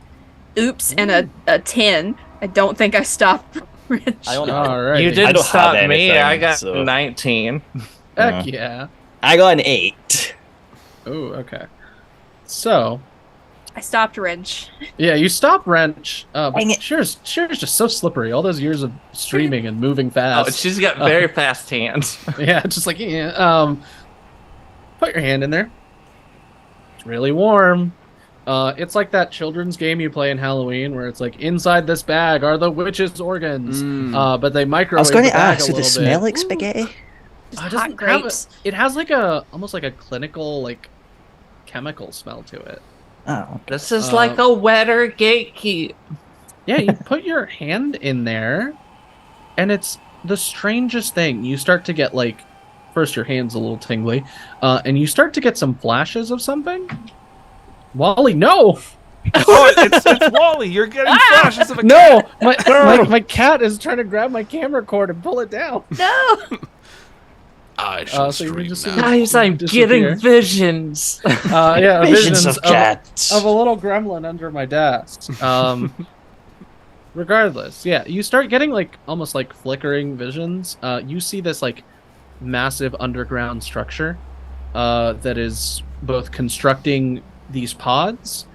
Oops, and a 10. I don't think I stopped Rich. I only- All right. You I didn't don't stop have me. anything, I got so- 19. Heck yeah. I got an 8. Oh, okay. So, I stopped Wrench. yeah, you stop Wrench. But Dang it. Cher's just so slippery. All those years of streaming and moving Oh, fast. she's got very fast hands. Yeah, just like, yeah. Put your hand in there. It's really warm. It's like that children's game you play in Halloween where it's like, inside this bag are the witch's organs. But they microwave I was going the to bag ask, a do they little smell bit. like spaghetti? Just It hot doesn't have grapes. it has like almost like a clinical, like, chemical smell to it. Oh. This is like a wetter gatekeep. Yeah, you put your hand in there, and it's the strangest thing. You start to get, like, first your hand's a little tingly, and you start to get some flashes of something. Wally, no! Oh, it's Wally. You're getting flashes of a No! My cat is trying to grab my camera cord and pull it down. No! I shall so you stream just see now. Guys, I'm Disappear. getting visions. Yeah, Visions of cats. of a little gremlin under my desk. Regardless, yeah, you start getting like almost like flickering visions. You see this like massive underground structure that is both constructing these pods.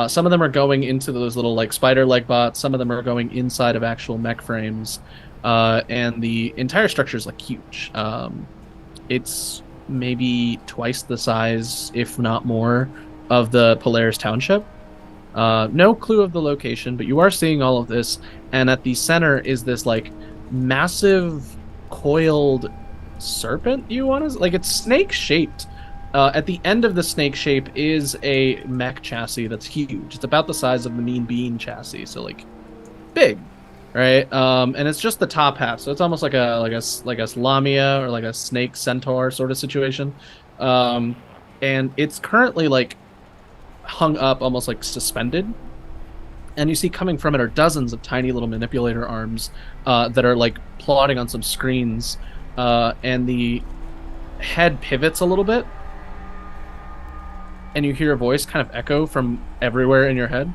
Some of them are going into those little like spider leg bots. Some of them are going inside of actual mech frames, and the entire structure is like huge. It's maybe twice the size, if not more, of the Polaris Township. No clue of the location, but you are seeing all of this, and at the center is this like massive coiled serpent. You want to like it's snake shaped. At the end of the snake shape is a mech chassis that's huge. It's about the size of the Mean Bean chassis, so like big, right? And it's just the top half, so it's almost like a Lamia or like a snake centaur sort of situation. And it's currently like hung up, almost like suspended. And you see coming from it are dozens of tiny little manipulator arms that are like plotting on some screens. And the head pivots a little bit. And you hear a voice kind of echo from everywhere in your head.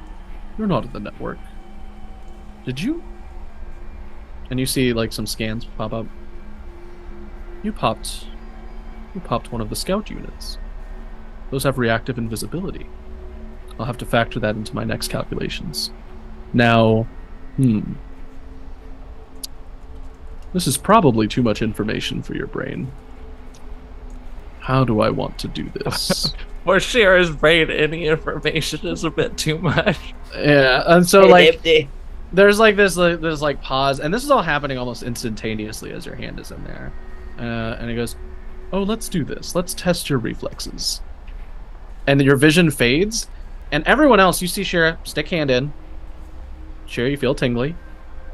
You're not in the network. Did you? And you see like some scans pop up. You popped one of the scout units. Those have reactive invisibility. I'll have to factor that into my next calculations. Now, this is probably too much information for your brain. How do I want to do this? For Shira's brain, any information is a bit too much. Yeah, and so like there's like this there's like pause, and this is all happening almost instantaneously as your hand is in there. And he goes, "Oh, let's do this. Let's test your reflexes." And your vision fades, and everyone else, you see Shira stick hand in. Shira, you feel tingly.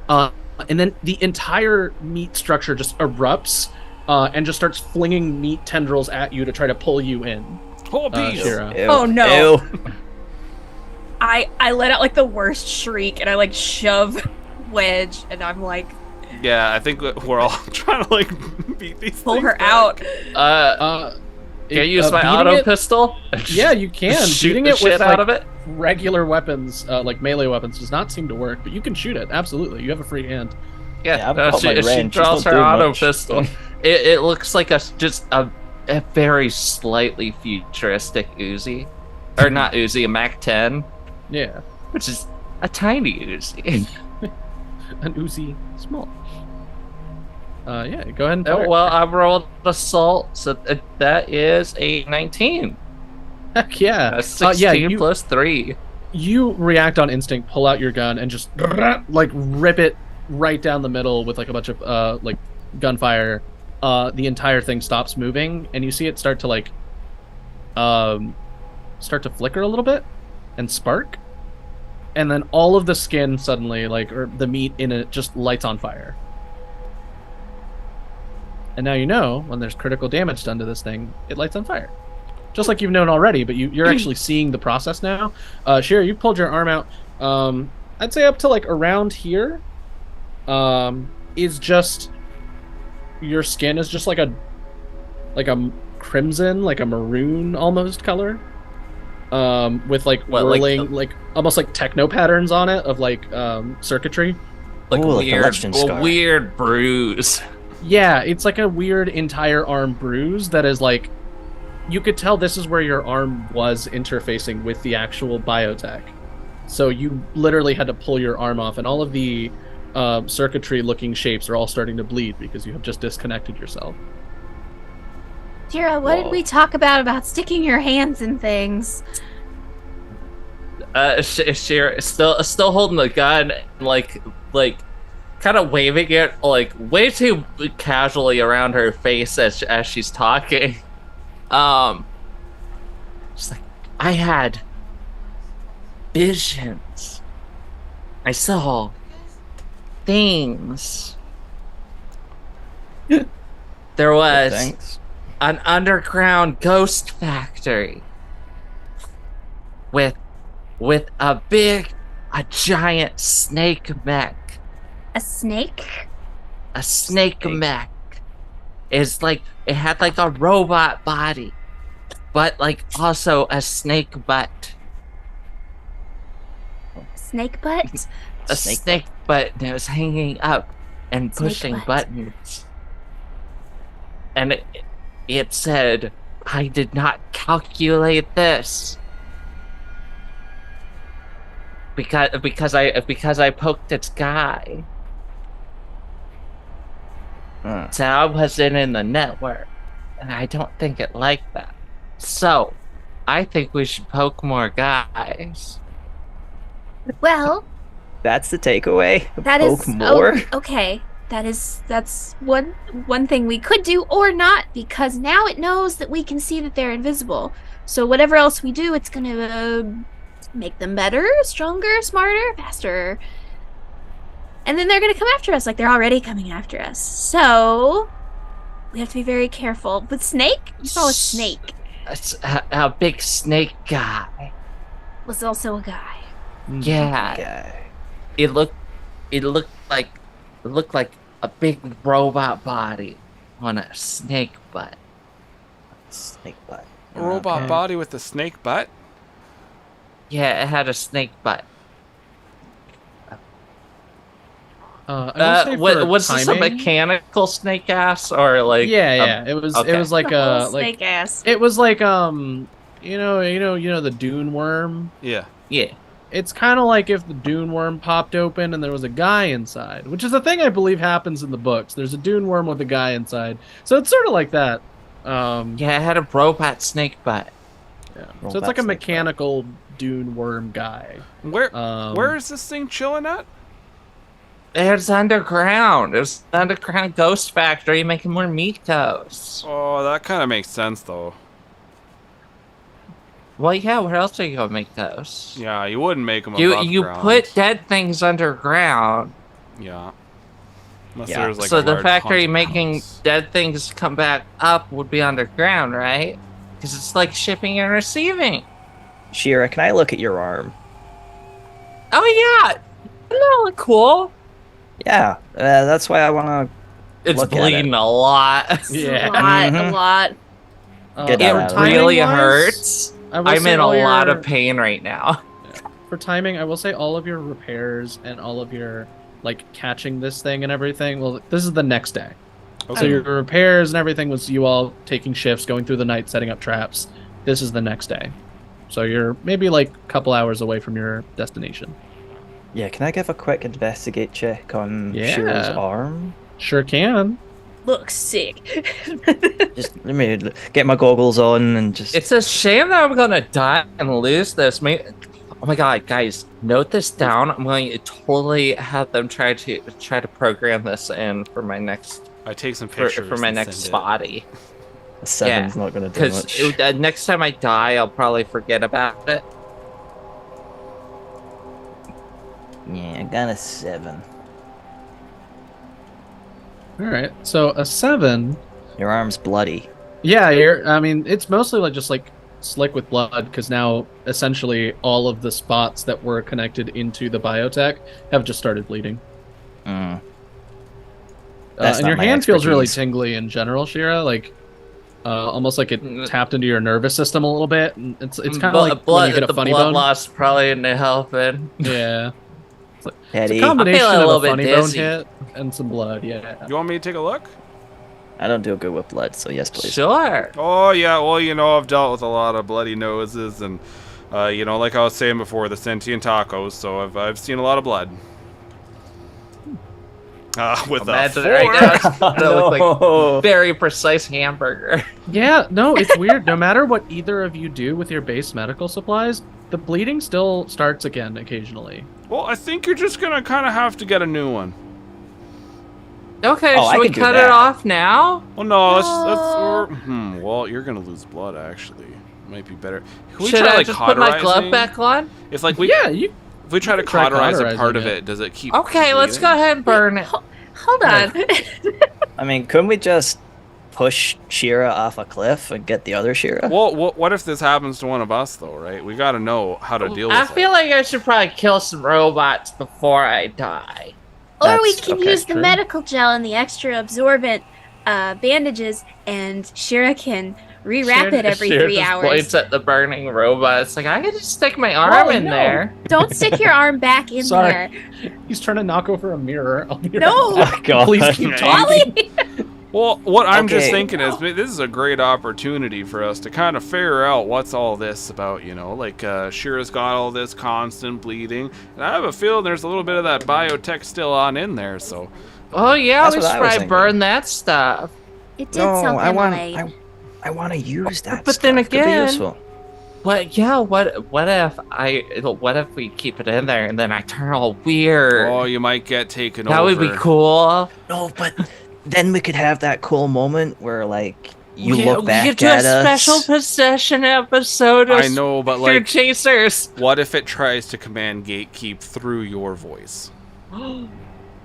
And then the entire meat structure just erupts and just starts flinging meat tendrils at you to try to pull you in. Oh, bees. Shira. Ew. Oh, no. Ew. I let out like the worst shriek and I like shove Wedge and I'm like Yeah, I think we're all trying to like beat these pull things her back. out. Can I use my beating auto it- pistol? Yeah, you can. Shoot Beating the it shit with out like, of it. regular weapons, like melee weapons, does not seem to work, but you can shoot it. Absolutely. You have a free hand. Yeah, I've no, got my she wrench. It's draws not her doing auto much. pistol. It looks like just a very slightly futuristic Uzi. Or not Uzi, a Mac 10, Yeah. which is a tiny Uzi. An Uzi small. Yeah, go ahead and fire. Well, I rolled assault, so that is a 19. Heck yeah. That's 16 yeah, you, plus 3. you react on instinct, pull out your gun, and just like rip it right down the middle with like a bunch of like gunfire. The entire thing stops moving, and you see it start to like start to flicker a little bit and spark, and then all of the skin suddenly, like, or the meat in it, just lights on fire. And now you know when there's critical damage done to this thing, it lights on fire. Just like you've known already, but you're actually seeing the process now. Shira, you pulled your arm out, I'd say up to like around here, is just your skin is just like a crimson, like a maroon almost color, with like What, like whirling, like almost like techno patterns on it of like circuitry. like Ooh, like a weird, legend scar. weird bruise. Yeah, it's like a weird entire arm bruise that is like, you could tell this is where your arm was interfacing with the actual biotech. So you literally had to pull your arm off, and all of the circuitry-looking shapes are all starting to bleed because you have just disconnected yourself. Tira, what did we talk about sticking your hands in things? Shira still holding the gun, like kind of waving it like way too casually around her face as she's talking. She's like, I had visions. I saw things. There was Thanks. an underground ghost factory with a giant snake mech. A snake? A snake mech is like, it had like a robot body, but like also a snake butt. Snake butt? A snake butt that was hanging up and Snake pushing butt. buttons. And it said, I did not calculate this. Because I poked its guy. So I wasn't in the network, and I don't think it liked that. So, I think we should poke more guys. Well, That's the takeaway. that Poke is more. okay. That's one thing we could do or not, because now it knows that we can see that they're invisible. So whatever else we do, it's gonna make them better, stronger, smarter, faster. And then they're gonna come after us like they're already coming after us. So we have to be very careful. But Snake? You saw a snake. A big snake guy. Was also a guy. Yeah. Okay. It looked like a big robot body on a snake butt. Snake butt. A robot Okay. body with a snake butt? Yeah, it had a snake butt. I would say for Was this a timing- mechanical snake ass or like? Yeah. It was okay. like The whole a like snake ass. it was like you know the dune worm. Yeah. Yeah. It's kind of like if the dune worm popped open and there was a guy inside, which is a thing I believe happens in the books. There's a dune worm with a guy inside, so it's sort of like that. Yeah, it had a robot snake butt. Yeah. So Robot it's like a snake butt. mechanical dune worm guy. Where is this thing chilling at? It's underground. It's an underground ghost factory making more meat ghosts. Oh, that kind of makes sense though. Well, yeah. Where else are you gonna make ghosts? Yeah, you wouldn't make them You above you ground. put dead things underground. Yeah. Unless Yeah. there's like So a the large factory haunted making house. dead things come back up would be underground, right? Because it's like shipping and receiving. Shira, can I look at your arm? Oh yeah, that look cool. Yeah, that's why I want It's Look at bleeding it. a lot. Yeah. A lot, Mhm. a lot. Get It that out of there. really timing-wise, hurts. I will I'm say in a all lot your- of pain right now. For timing, I will say all of your repairs and all of your like catching this thing and everything. Well, this is the next day. Okay. So your repairs and everything was you all taking shifts, going through the night, setting up traps. This is the next day. So you're maybe like a couple hours away from your destination. to. Yeah, can I give a quick investigate check on Yeah. Shira's arm? Sure can. Looks sick. Just let me get my goggles on and just. It's a shame that I'm gonna die and lose this. Oh my god, guys, note this down. I'm going to totally have them try to program this in for my next I take some pictures for my and next send it. body. A seven's not going to do Because much. next time I die, I'll probably forget about it. Yeah, I got a 7. All right. So a 7. Your arm's bloody. Yeah, I mean, it's mostly like just like slick with blood because now essentially all of the spots that were connected into the biotech have just started bleeding. That's And not your my hand feels really expertise. tingly in general, Shira. Like almost like it tapped into your nervous system a little bit. And it's kind of like when you hit a funny blood bone. loss probably isn't helping. Yeah. It's a Teddy, combination I'm feeling a of a little bit funny bone dizzy. hit and some blood. Yeah. You want me to take a look? I don't do good with blood, so yes, please. Sure. Oh yeah, well I've dealt with a lot of bloody noses and like I was saying before, the sentient tacos. So I've seen a lot of blood. With Imagine a it right fork. now. It's gonna look No. like very precise hamburger. Yeah, no, it's weird. No matter what either of you do with your base medical supplies, the bleeding still starts again occasionally. Well, I think you're just gonna kind of have to get a new one. Okay, Oh, I should we can do cut that. it off now? Well, no, let's No. well, you're gonna lose blood actually. Might be better. Can we Should try I like just put my glove cauterizing? back on? If like we Yeah, you. if we try to can try cauterize a part cauterizing of it. it, does it keep? Okay, let's go bleeding? ahead and burn it. Hold on. I mean, couldn't we just push Shira off a cliff and get the other Shira? Well, what if this happens to one of us though, right? We got to know how to deal with I it. feel like I should probably kill some robots before I die. Or we That's- can okay, use the true. medical gel and the extra absorbent bandages, and Shira can rewrap it every Shira 3 just hours. points at the burning robot. It's like I could just stick my arm Oh, in no. there. Don't stick your arm back in Sorry. there. He's trying to knock over a mirror. I'll be No. right back. God. Please keep talking. Wally! Well, what I'm just Okay. thinking is this is a great opportunity for us to kind of figure out what's all this about, Like, Shira's got all this constant bleeding, and I have a feeling there's a little bit of that biotech still on in there, so... Oh yeah, That's we what should I was probably thinking. burn that stuff. It did No, something I want like... I want to use that. But then stuff. Could be again- useful. But yeah, what if we keep it in there and then I turn all weird? Oh, you might get taken That over. would be cool. No, but then we could have that cool moment where like you we look back could do at a special us. possession episode of I know, but Spear like, Chasers. what if it tries to command gatekeep through your voice?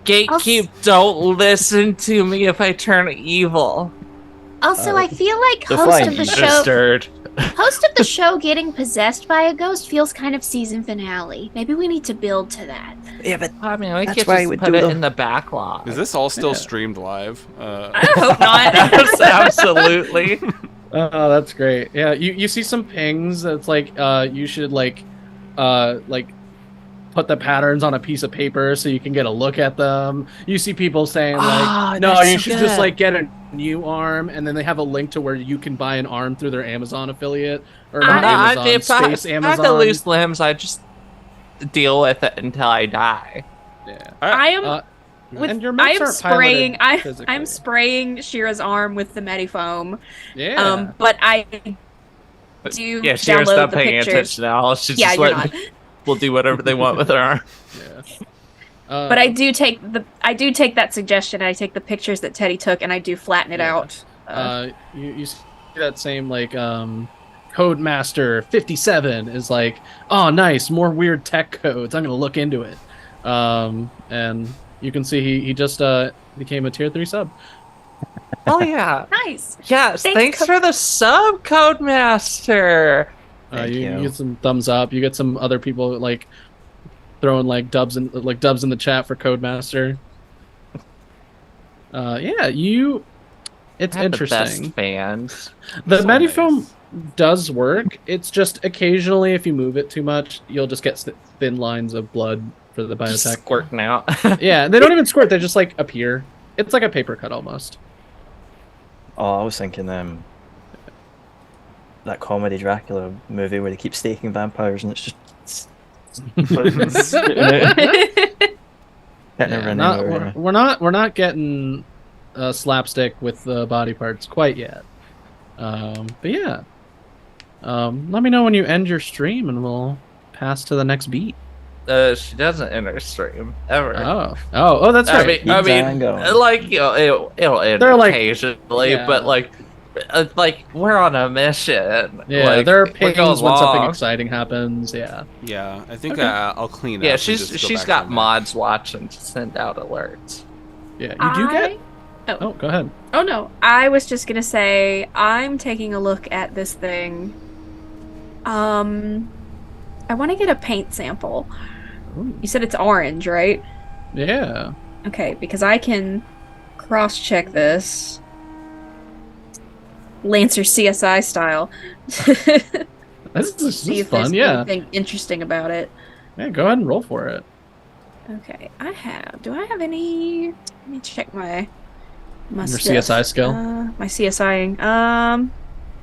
Gatekeep, don't listen to me if I turn evil. Also, I feel like the host flying of the geese. show... Host of the show getting possessed by a ghost feels kind of season finale. Maybe we need to build to that. Yeah, but I mean, we That's could why just we put do it the- in the backlog. Is this all still Yeah. streamed live? I hope not. Yes, absolutely. Oh, that's great. Yeah, you see some pings. It's like you should like put the patterns on a piece of paper so you can get a look at them. You see people saying Ah, like, no, that's you so should just good. like get a new arm, and then they have a link to where you can buy an arm through their Amazon affiliate or not Amazon, if I Space could Amazon. lose limbs, I just deal with it until I die. Yeah. I am... And your I mechs am aren't spraying. piloted physically. I'm spraying Shira's arm with the Medifoam. Yeah. But I do Yeah, Shira's download not the paying pictures. attention now. She's Yeah, just you're letting not. people do whatever they want with their arm. Yeah. But I do take that suggestion. I take the pictures that Teddy took, and I do flatten it Yeah. out. You see that same like Codemaster 57 is like, oh nice, more weird tech codes. I'm gonna look into it. And you can see he just became a tier 3 sub. Oh yeah. Nice. Yes, Thanks, thanks for the sub, Codemaster. Thank You you. get some thumbs up. You get some other people like throwing like dubs in the chat for Codemaster. Yeah, it's I have the interesting. best fans. The So Medifoam nice. does work. It's just occasionally, if you move it too much, you'll just get thin lines of blood for the Just biotech. squirting out. Yeah, they don't even squirt. They just like appear. It's like a paper cut almost. Oh, I was thinking that comedy Dracula movie where they keep staking vampires and it's just Yeah, we're not getting slapstick with the body parts quite yet. But yeah, let me know when you end your stream and we'll pass to the next beat. She doesn't enter stream ever. Oh, that's right. I mean, Dango. like it'll end They're like- occasionally, yeah. but like we're on a mission. Yeah, like, there are we're pings going when something long. exciting happens. Yeah. Yeah, I think Okay. I'll clean Yeah, up. and just go she's back got on there. mods watching to send out alerts. Yeah, you do get. Oh. Oh, go ahead. Oh no, I was just gonna say I'm taking a look at this thing, I want to get a paint sample. Ooh. You said it's orange, right? Yeah. Okay, because I can cross-check this. Lancer CSI style. This See is if there's fun, yeah. anything interesting about it. Yeah, go ahead and roll for it. Okay, do I have any? Let me check my Your stuff. CSI skill? My CSIing.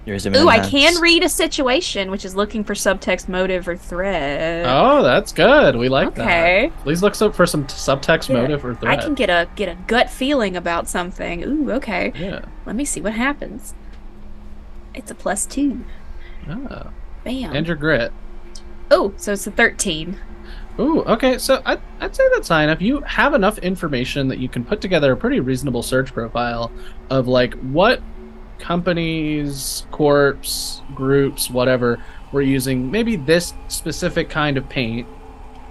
Yours are Ooh, I enhanced. can read a situation, which is looking for subtext, motive, or threat. Oh, that's good. We like Okay. that. Please look for some subtext, Yeah, motive, or threat. I can get a gut feeling about something. Ooh, okay. Yeah. Let me see what happens. It's a +2. Oh. Bam. And your grit. Oh, so it's a 13. Ooh, okay. So I'd say that's high enough. You have enough information that you can put together a pretty reasonable search profile of like what companies, corps, groups, whatever, were using maybe this specific kind of paint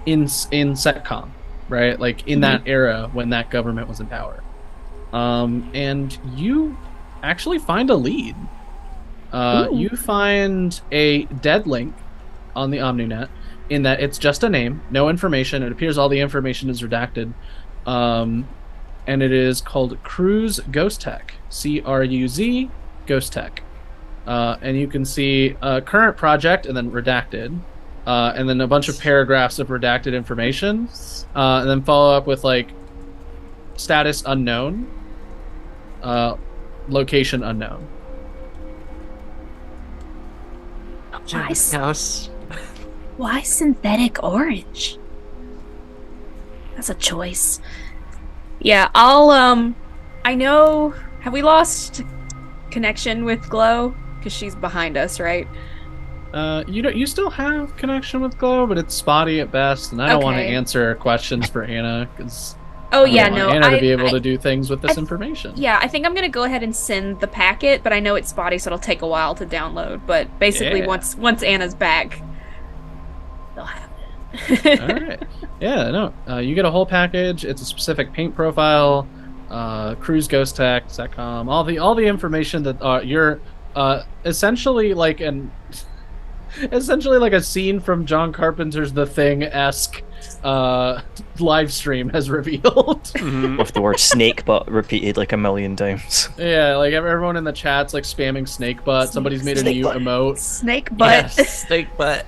in SecCom, right? Like in that era when that government was in power. And you actually find a lead. You find a dead link on the OmniNet in that it's just a name, no information. It appears all the information is redacted. And it is called Cruz Ghost Tech, CRUZ Ghost Tech. And you can see current project and then redacted, and then a bunch of paragraphs of redacted information, and then follow up with like status unknown, location unknown. Why synthetic orange? That's a choice. Yeah, I know. Have we lost connection with Glow? Because she's behind us, right? You still have connection with Glow, but it's spotty at best, and I don't want to Okay. answer questions for Anna because Oh yeah, want no. Anna to be able to do things with this I- information. Yeah, I think I'm gonna go ahead and send the packet, but I know it's spotty, so it'll take a while to download. But basically, Yeah. once Anna's back, they'll have it. All right. Yeah, no. You get a whole package. It's a specific paint profile, Cruise Ghost Tech, SecCom, all the information that you're essentially like a scene from John Carpenter's The Thing-esque live stream has revealed. With the word Snakebutt repeated like a million times. Yeah, like everyone in the chat's like spamming Snakebutt. Somebody's made a new Snakebutt. emote, Snake butt. Yes, snake butt.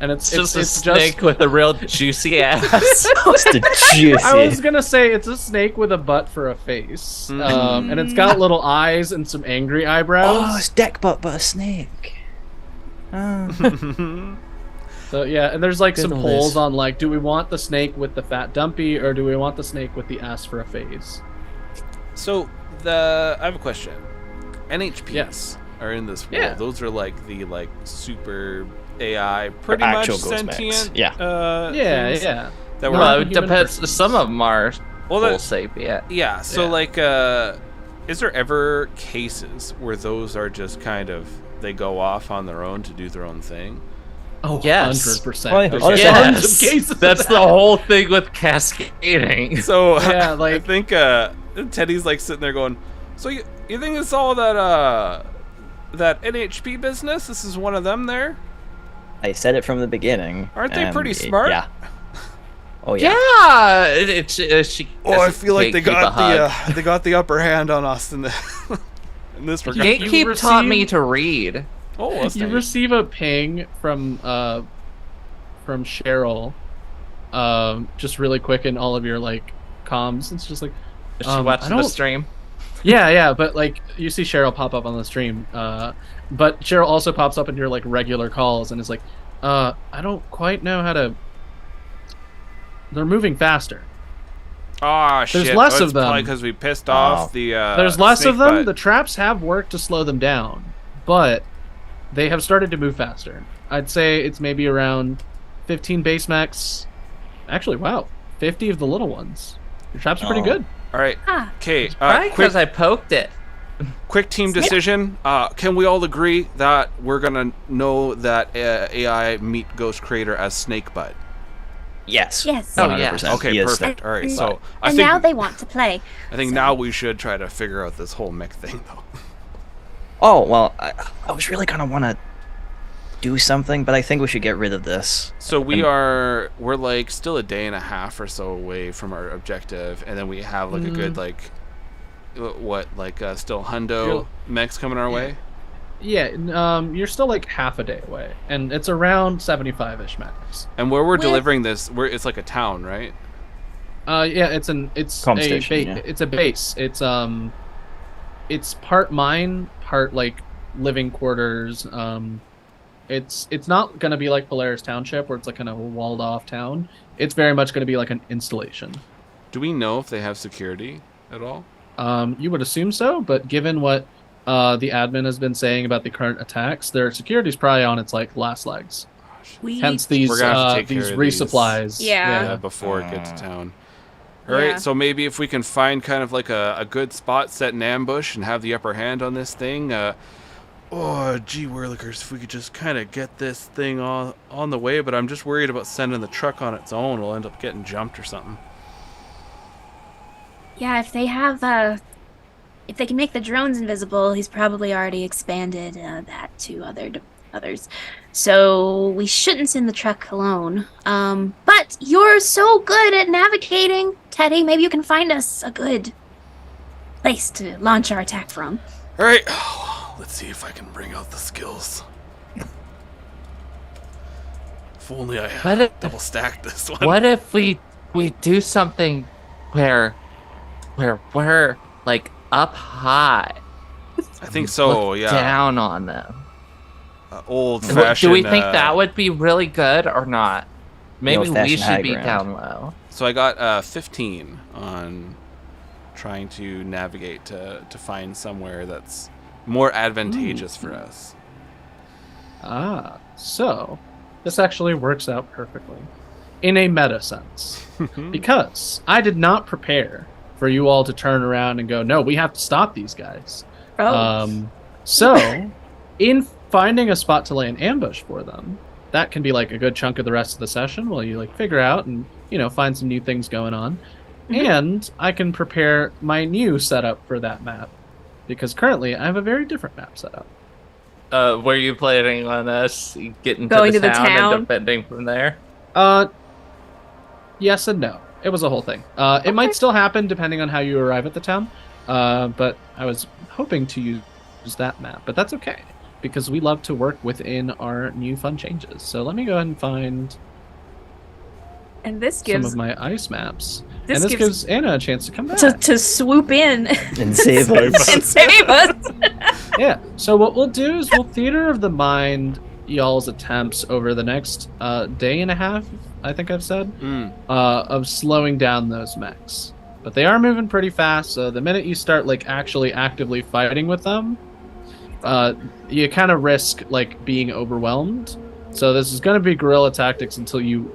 and it's It's it's just a snake with a real juicy ass. Just the I was juicy. gonna say it's a snake with a butt for a face, and it's got little eyes and some angry eyebrows. Oh, it's Deckbutt but a snake. Oh. So yeah, and there's like some Good polls list. on like, do we want the snake with the fat dumpy or do we want the snake with the ass for a face? So I have a question. NHPs Yes. are in this world. Yeah. Those are like the super AI, pretty much actual ghost mechs. sentient. Yeah. Yeah, things yeah. That No, were Well, it human depends. persons. Some of them are Well, full that- sapient. Yeah. So Yeah. like, is there ever cases where those are just kind of they go off on their own to do their own thing? Oh, Yes. 100%. Well, There's honestly, tons of Yes, cases of that's that. the whole thing with cascading. So Yeah, I like- think Teddy's like sitting there going, "So you think it's all that NHP business? This is one of them there? I said it from the beginning. Aren't they and pretty smart? Yeah. Oh yeah. Yeah, she. Oh, I feel like they keep a got hug. they got the upper hand on us in in this regard. You Gatekeep taught me receive- to read. Oh, that's You nice. receive a ping from Cheryl, just really quick in all of your like comms. It's just like, Is she I watching the don't- stream? yeah, but like you see Cheryl pop up on the stream, but Cheryl also pops up in your like regular calls and is like, I don't quite know how to. They're moving faster. Oh shit! There's less Oh, of it's probably them. because we pissed off the. There's less of them. Snakebutt. The traps have worked to slow them down, but they have started to move faster. I'd say it's maybe around 15 base mechs. Actually, wow, 50 of the little ones. Your traps are pretty Oh. good. All right. Ah. Okay. Probably Quick, because I poked it. quick team decision. Can we all agree that we're gonna know that AI Meat Ghost creator as Snakebutt? Yes. Yes. Oh, yeah. 100%. Okay, He is. perfect. All right. So I And think now they want to play. I think now we should try to figure out this whole mech thing though. Oh well, I was really gonna want to do something, but I think we should get rid of this. So we're like still a day and a half or so away from our objective, and then we have like a good like still hundo mechs coming our way. Yeah, you're still like half a day away, and it's around 75-ish max. And where we're delivering this, it's like a town, right? Yeah, it's Comm station, yeah. It's a base. It's part mine, part like living quarters. It's not gonna be like Polaris Township where it's like kind of a walled off town. It's very much gonna be like an installation. Do we know if they have security at all? You would assume so, but given what the admin has been saying about the current attacks, their security's probably on its like last legs. Hence these resupplies. Yeah. Before it gets to town. All right, so maybe if we can find kind of like a good spot, set an ambush, and have the upper hand on this thing. Oh, gee whirlikers, if we could just kind of get this thing on the way, but I'm just worried about sending the truck on its own. We'll end up getting jumped or something. Yeah, if they have, if they can make the drones invisible, he's probably already expanded that to others. So we shouldn't send the truck alone. But you're so good at navigating, Teddy. Maybe you can find us a good place to launch our attack from. All right, let's see if I can bring out the skills. If only I had double stacked this one. What if we do something where we're like up high? I think so. Look Yeah. down on them. Old fashioned. Do we think that would be really good or not? Maybe we should be down low. So I got 15 on trying to navigate to find somewhere that's more advantageous for us. So this actually works out perfectly in a meta sense because I did not prepare for you all to turn around and go, no, we have to stop these guys. So in finding a spot to lay an ambush for them, that can be like a good chunk of the rest of the session while you like figure out and find some new things going on. And I can prepare my new setup for that map because currently I have a very different map setup. Were you planning on us getting Going to the to the town and defending from there? Yes and no. It was a whole thing. It might still happen depending on how you arrive at the town, but I was hoping to use that map, but that's okay because we love to work within our new fun changes. So let me go ahead and find some of my ice maps. This gives Anna a chance to come back. To swoop in. And save us. And save us. Yeah, so what we'll do is we'll theater of the mind y'all's attempts over the next day and a half, I think I've said, of slowing down those mechs. But they are moving pretty fast, so the minute you start like actually actively fighting with them, you kind of risk like being overwhelmed. So this is going to be guerrilla tactics until you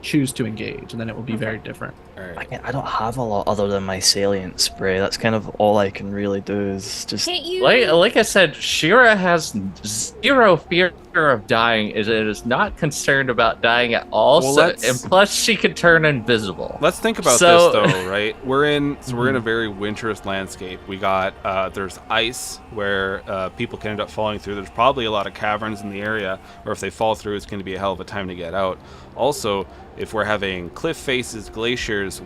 choose to engage, and then it will be very different. I don't have a lot other than my salient spray. That's kind of all I can really do is just... Can't you... Like I said, Shira has zero fear of dying. It is not concerned about dying at all. And plus, she can turn invisible. Let's think about this, though, right? We're in a very winterous landscape. We got there's ice where people can end up falling through. There's probably a lot of caverns in the area, or if they fall through, it's going to be a hell of a time to get out. Also, if we're having cliff faces, glaciers,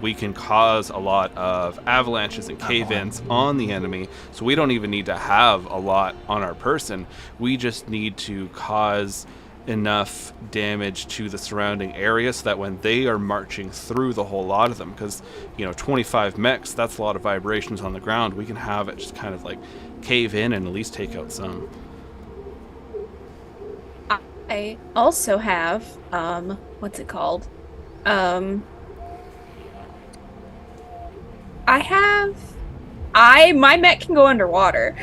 we can cause a lot of avalanches and cave-ins on the enemy. So we don't even need to have a lot on our person. We just need to cause enough damage to the surrounding area so that when they are marching through the whole lot of them, because 25 mechs, that's a lot of vibrations on the ground, we can have it just kind of like cave in and at least take out some. I also have, what's it called? My mech can go underwater.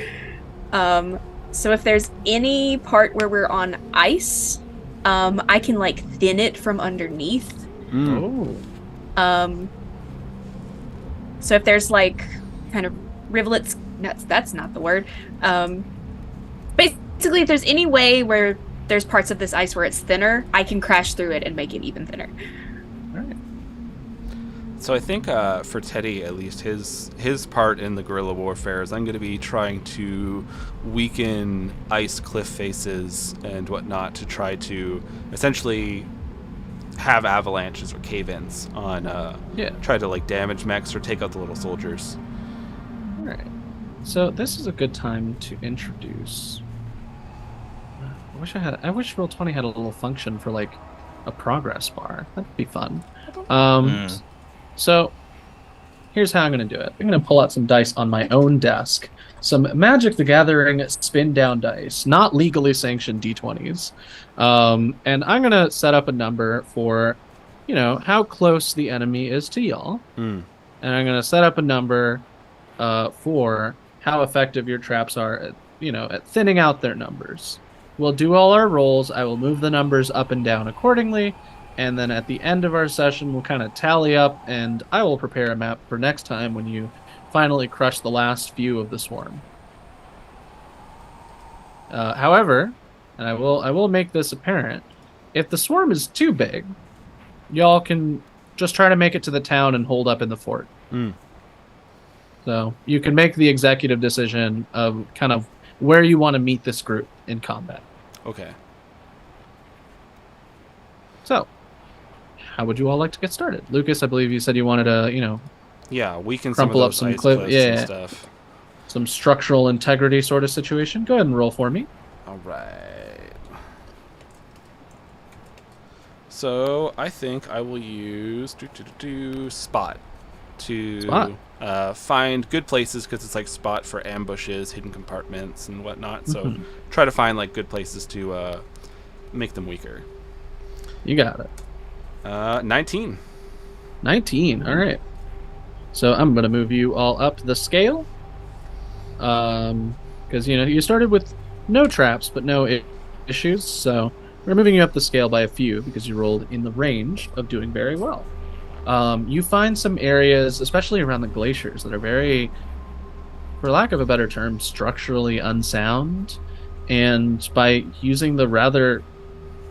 So if there's any part where we're on ice, I can like thin it from underneath. So if there's like kind of rivulets, that's not the word. Basically, if there's any way where there's parts of this ice where it's thinner, I can crash through it and make it even thinner. All right. So I think for Teddy, at least his part in the guerrilla warfare is I'm going to be trying to weaken ice cliff faces and whatnot to try to essentially have avalanches or cave-ins on try to like damage mechs or take out the little soldiers. All right. So this is a good time to introduce. I wish Roll20 had a little function for like a progress bar. That'd be fun. So here's how I'm going to do it. I'm going to pull out some dice on my own desk. Some Magic the Gathering spin down dice, not legally sanctioned D20s. And I'm going to set up a number for, how close the enemy is to y'all. And I'm going to set up a number for how effective your traps are at thinning out their numbers. We'll do all our rolls. I will move the numbers up and down accordingly. And then at the end of our session, we'll kind of tally up, and I will prepare a map for next time when you finally crush the last few of the swarm. However, and I will make this apparent, if the swarm is too big, y'all can just try to make it to the town and hold up in the fort. So you can make the executive decision of kind of where you want to meet this group in combat. Okay. So, how would you all like to get started? Lucas, I believe you said you wanted to, we can crumple up some cliff, and stuff. Some structural integrity sort of situation. Go ahead and roll for me. All right. So I think I will use spot to find good places, because it's like spot for ambushes, hidden compartments, and whatnot. So try to find like good places to make them weaker. You got it. 19. 19. All right. So I'm going to move you all up the scale. Because, you started with no traps, but no issues. So we're moving you up the scale by a few because you rolled in the range of doing very well. You find some areas, especially around the glaciers, that are very, for lack of a better term, structurally unsound. And by using the rather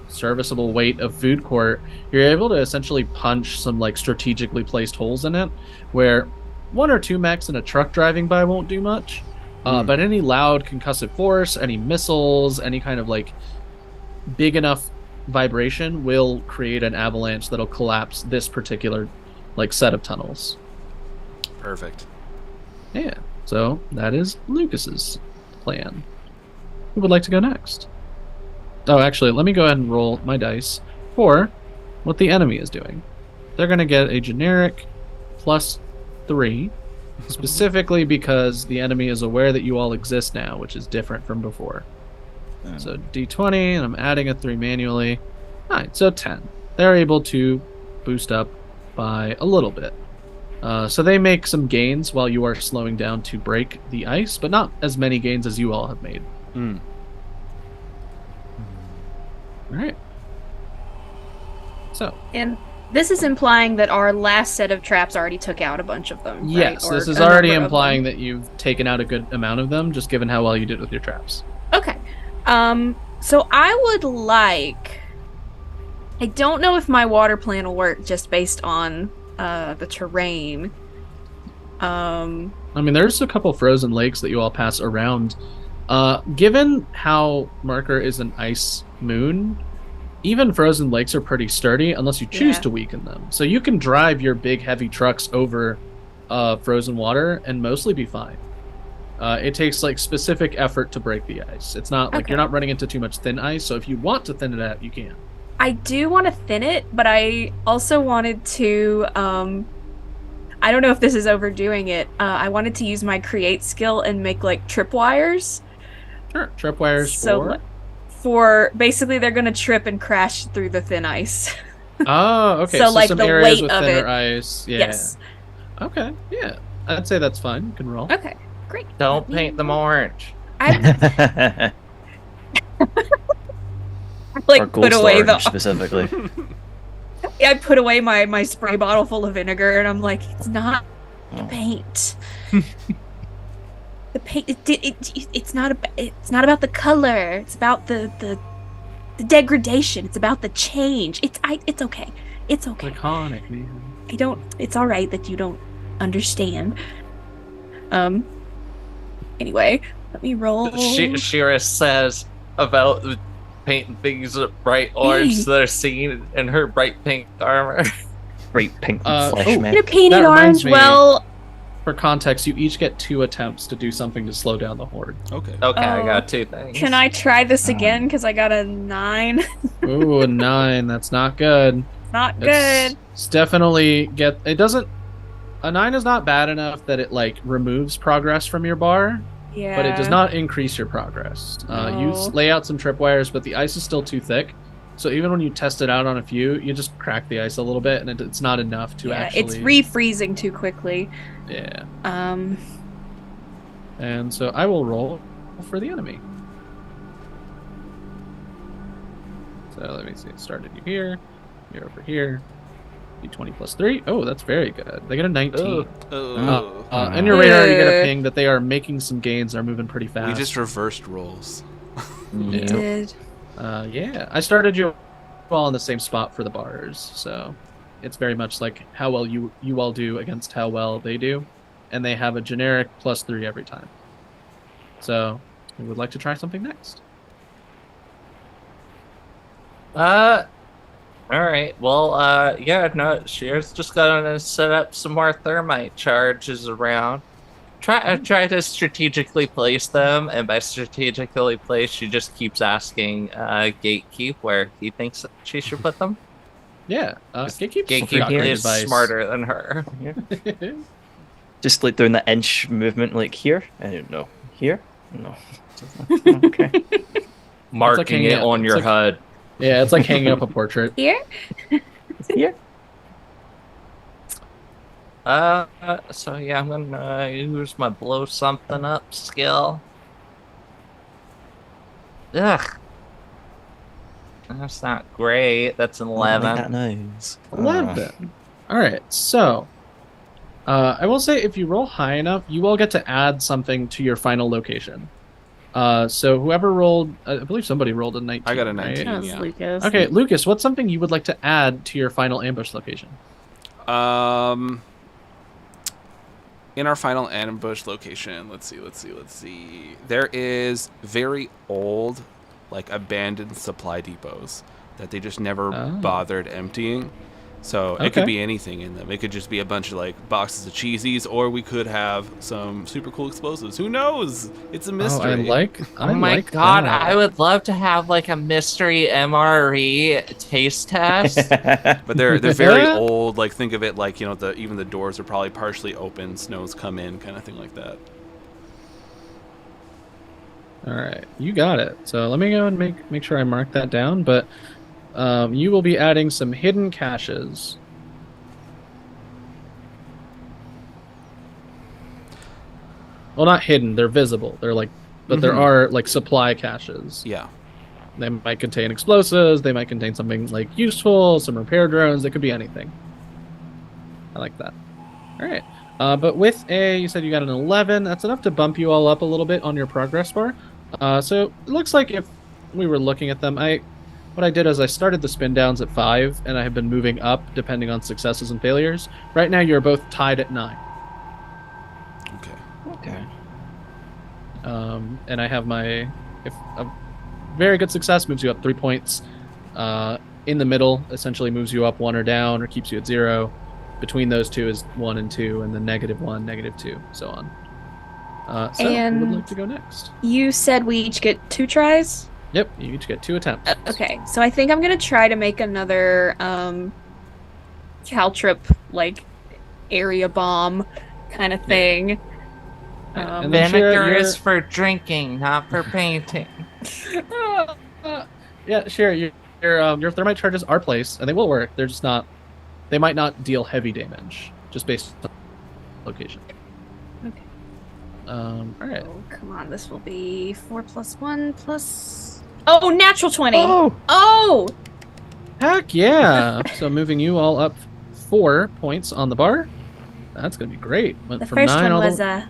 serviceable weight of food court, you're able to essentially punch some like strategically placed holes in it where one or two mechs in a truck driving by won't do much, but any loud concussive force, any missiles, any kind of like big enough vibration will create an avalanche that'll collapse this particular like set of tunnels. Perfect. Yeah, so that is Lucas's plan. Who would like to go next? Oh, actually, let me go ahead and roll my dice for what the enemy is doing. They're going to get a generic +3, specifically because the enemy is aware that you all exist now, which is different from before. So D20, and I'm adding a 3 manually. All right, so 10. They're able to boost up by a little bit. So they make some gains while you are slowing down to break the ice, but not as many gains as you all have made. All right. So. And this is implying that our last set of traps already took out a bunch of them. Yes, right? this is already implying that you've taken out a good amount of them, just given how well you did with your traps. Okay. So I would like. I don't know if my water plan will work just based on the terrain. I mean, there's a couple frozen lakes that you all pass around. Given how Marker is an ice moon, even frozen lakes are pretty sturdy unless you choose to weaken them. So you can drive your big heavy trucks over frozen water and mostly be fine. It takes like specific effort to break the ice. It's not like you're not running into too much thin ice, so if you want to thin it out, you can. I do want to thin it, but I also wanted to I don't know if this is overdoing it. I wanted to use my create skill and make like tripwires. Sure. Tripwires for basically they're gonna trip and crash through the thin ice. Oh, okay. So like some the areas weight with of thinner it. ice. Yeah. Yes. Okay. Yeah. I'd say that's fine. You can roll. Okay. Great. Don't paint them orange. I like or gold put away storage, specifically. I put away my spray bottle full of vinegar, and I'm like, it's not the paint. The paint. It's not about the color. It's about the degradation. It's about the change. It's okay. It's okay. Iconic, man. It's all right that you don't understand. Anyway, let me roll. Shira says about painting things bright orange so they're seen in her bright pink armor. Bright pink flesh oh, mech. You're painted That reminds orange. me- Well, For context, you each get 2 attempts to do something to slow down the horde. Okay. Okay, I Oh. got 2 things. can I try this again? Because I got a 9. Ooh, a 9. That's not good. Not good. It's definitely it doesn't. A 9 is not bad enough that it like removes progress from your bar, Yeah. but it does not increase your progress. You No. lay out some tripwires, but the ice is still too thick. So even when you test it out on a few, you just crack the ice a little bit, and it's not enough to Yeah, actually. it's refreezing too quickly. Yeah. And so I will roll for the enemy. So let me see. It started you here. You're over here. D20 plus 3. Oh, that's very good. They get a 19. Oh. And your radar, you get a Ugh. ping that they are making some gains. They're moving pretty fast. We just reversed rolls. You Yeah. did. Yeah. I started you all in the same spot for the bars, so it's very much like how well you all do against how well they do, and they have a generic plus 3 every time. So we would like to try something next. Alright, well, yeah, no, Shear's just gonna set up some more thermite charges around. Try to strategically place them, and by strategically place, she just keeps asking Gatekeep where he thinks she should put them. Yeah. Gatekeep. Gatekeep here. is smarter than her. Just like doing the inch movement, like here. I don't know. Here? No. Okay. Marking hanging it out- on it's your like- HUD. Yeah, it's like hanging up a portrait. Here? Here. So yeah, I'm gonna use my blow something up skill. Ugh. That's not great. That's an I don't like 11. that noise. 11. All right. So, I will say if you roll high enough, you will get to add something to your final location. So whoever rolled, I believe somebody rolled a 19. I got a right? 19. That was Yeah. Lucas. Okay, Lucas, what's something you would like to add to your final ambush location? In our final ambush location, let's see. There is very old, like abandoned supply depots that they just never bothered emptying. So it could Okay. be anything in them. It could just be a bunch of like boxes of cheesies, or we could have some super cool explosives. Who knows? It's a mystery. Oh, I like my god, that. I would love to have like a mystery MRE taste test. But they're very old. Like think of it like even the doors are probably partially open. Snow's come in, kind of thing like that. All right, you got it. So let me go and make sure I mark that down. But you will be adding some hidden caches. Well, not hidden. They're visible. They're like, but there are like supply caches. Yeah. They might contain explosives. They might contain something like useful, some repair drones. It could be anything. I like that. All right. But with you said you got an 11. That's enough to bump you all up a little bit on your progress bar. So it looks like if we were looking at them, what I did is I started the spin downs at 5, and I have been moving up depending on successes and failures. Right now, you're both tied at 9. Okay. Okay. And I have if a very good success moves you up 3 points. In the middle essentially moves you up 1 or down or keeps you at 0. Between those two is 1 and 2, and then -1, -2, so on. So who would like to go next? You said we each get 2 tries? Yep, you each get 2 attempts. Okay, so I think I'm gonna try to make another Caltrip like area bomb kind of thing. And then Shira, Vinegar you're- is for drinking, not for painting. Yeah, sure. Your thermite charges are placed, and they will work. They're just not. They might not deal heavy damage, just based on location. Okay. All right. Oh, come on, this will be 4 + 1 + Oh, natural 20. Oh, Oh! heck yeah! So moving you all up 4 points on the bar. That's gonna be great. Went The from first 9 one all was the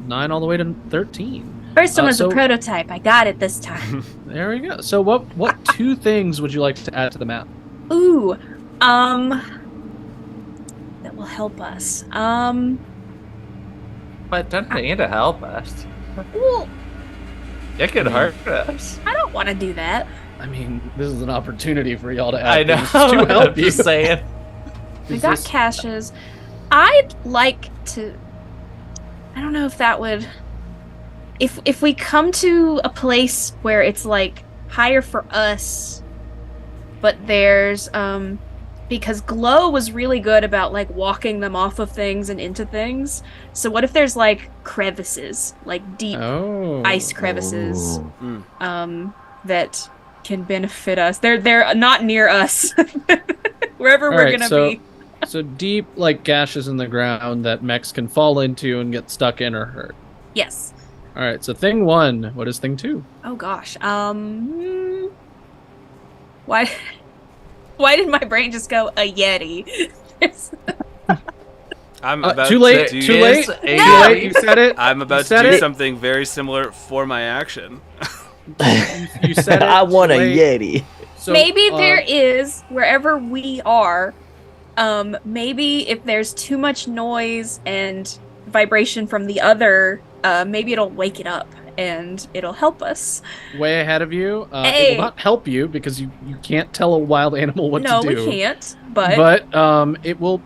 9 all the way to 13. first one was so- a prototype. I got it this time. There we go. So what 2 things would you like to add to the map? Ooh, will help us. But don't need to help us. Well, It could hurt us. I don't want to do that. I mean, this is an opportunity for y'all to I add know. things to help I'm you. just saying. We Is got this- caches. I'd like to. I don't know if that would. If we come to a place where it's like higher for us, but there's because Glow was really good about like walking them off of things and into things. So what if there's like crevices, like deep ice crevices, that can benefit us? They're not near us. Wherever we're Alright, gonna be. So deep, like gashes in the ground that mechs can fall into and get stuck in or hurt. Yes. All right. So thing 1. What is thing 2? Oh gosh. Why? Why did my brain just go a Yeti? I'm about too late. to do Too late. No! Too late. You said it. I'm about You to said do it. something very similar for my action. You said it. I want a Too late. Yeti. So, Maybe there is wherever we are. Maybe if there's too much noise and vibration from the other, maybe it'll wake it up and it'll help us. way ahead of you. It Hey. will not help you because you can't tell a wild animal what No, to do. we can't. But It will,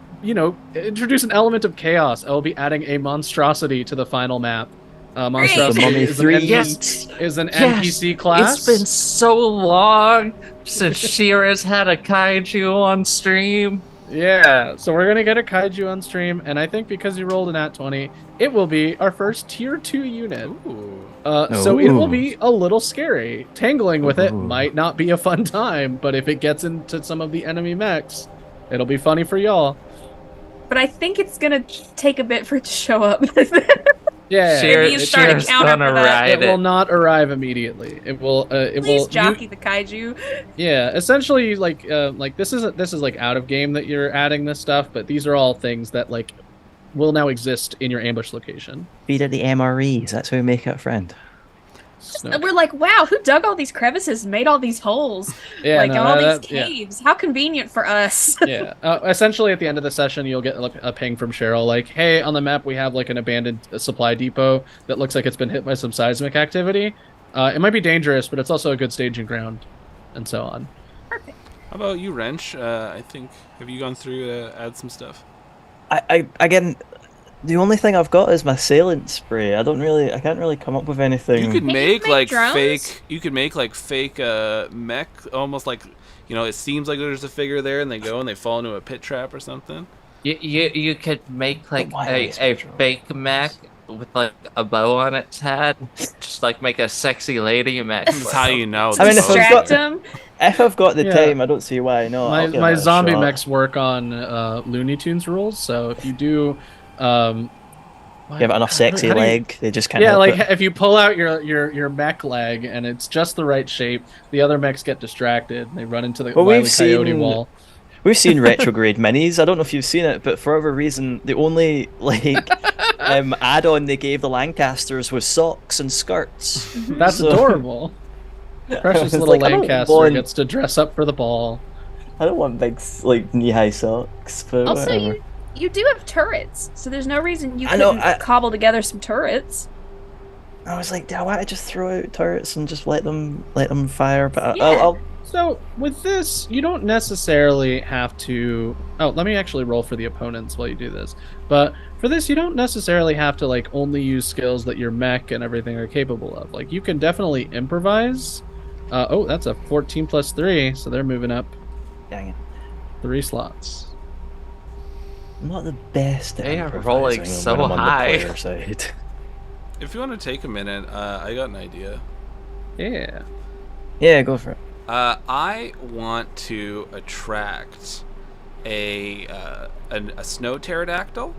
introduce an element of chaos. I will be adding a monstrosity to the final map. The Monstrosity Mummy is 3. an, Yes. is an Yes. NPC class. It's been so long since Shira's had a kaiju on stream. Yeah, so we're gonna get a kaiju on stream, and I think because you rolled an at 20, it will be our first tier 2 unit. Ooh. So it will Ooh. be a little scary. Tangling with it Ooh. might not be a fun time, but if it gets into some of the enemy mechs, it'll be funny for y'all. I think it's gonna take a bit for it to show up. Yeah, Maybe you start a Shira's counter gonna for that. it ride will it. not arrive immediately. It will. It Please will. jockey the kaiju. Yeah, essentially, like this is like out of game that you're adding this stuff, but these are all things that like will now exist in your ambush location. Feed at the MREs. That's how we make it a friend. So, We're like, wow, who dug all these crevices and made all these holes? yeah, like no, all that- these yeah. caves. How convenient for us. Yeah. Essentially, at the end of the session, you'll get like, a ping from Cheryl, like, "Hey, on the map we have like an abandoned supply depot that looks like it's been hit by some seismic activity. It might be dangerous, but it's also a good staging ground," and so on. How about you, Wrench? I think, have you gone through to add some stuff? Again, the only thing I've got is my assailant spray. I can't really come up with anything. You could Can you make make like drones? fake. You could make like fake mech, almost like it seems like there's a figure there, and they go and they fall into a pit trap or something. You could make like why a spectral? fake mech with like a bow on its head. Just like make a sexy lady mech. That's how you know. I mean, if I've Distract got- them. If I've got the Yeah. time, I don't see why not. I'll give My it a zombie shot. mechs work on Looney Tunes rules, so if you do, Give it enough sexy how do you- leg, they just can't Yeah, help like it. if you pull out your mech leg and it's just the right shape, the other mechs get distracted. And they run into the Well, Wile E. we've Coyote seen- wall. We've seen retrograde minis. I don't know if you've seen it, but for whatever reason, the only add-on they gave the Lancasters was socks and skirts. That's So- adorable. Precious It's little like, I don't Lancaster want- gets to dress up for the ball. I don't want big knee-high socks, but Also, whatever. you do have turrets, so there's no reason you I know, couldn't cobble together some turrets. I was like, do I want to just throw out turrets and just let them fire? But Yeah. I'll So with this, you don't necessarily have to. Oh, let me actually roll for the opponents while you do this. But for this, you don't necessarily have to like only use skills that your mech and everything are capable of. Like you can definitely improvise. Oh, that's a 14 plus 3, so they're moving up dang it. 3 slots. I'm not the best at They are improvising rolling when so I'm on the high. player side. If you want to take a minute, I got an idea. Yeah. Yeah, go for it. I want to attract a snow pterodactyl.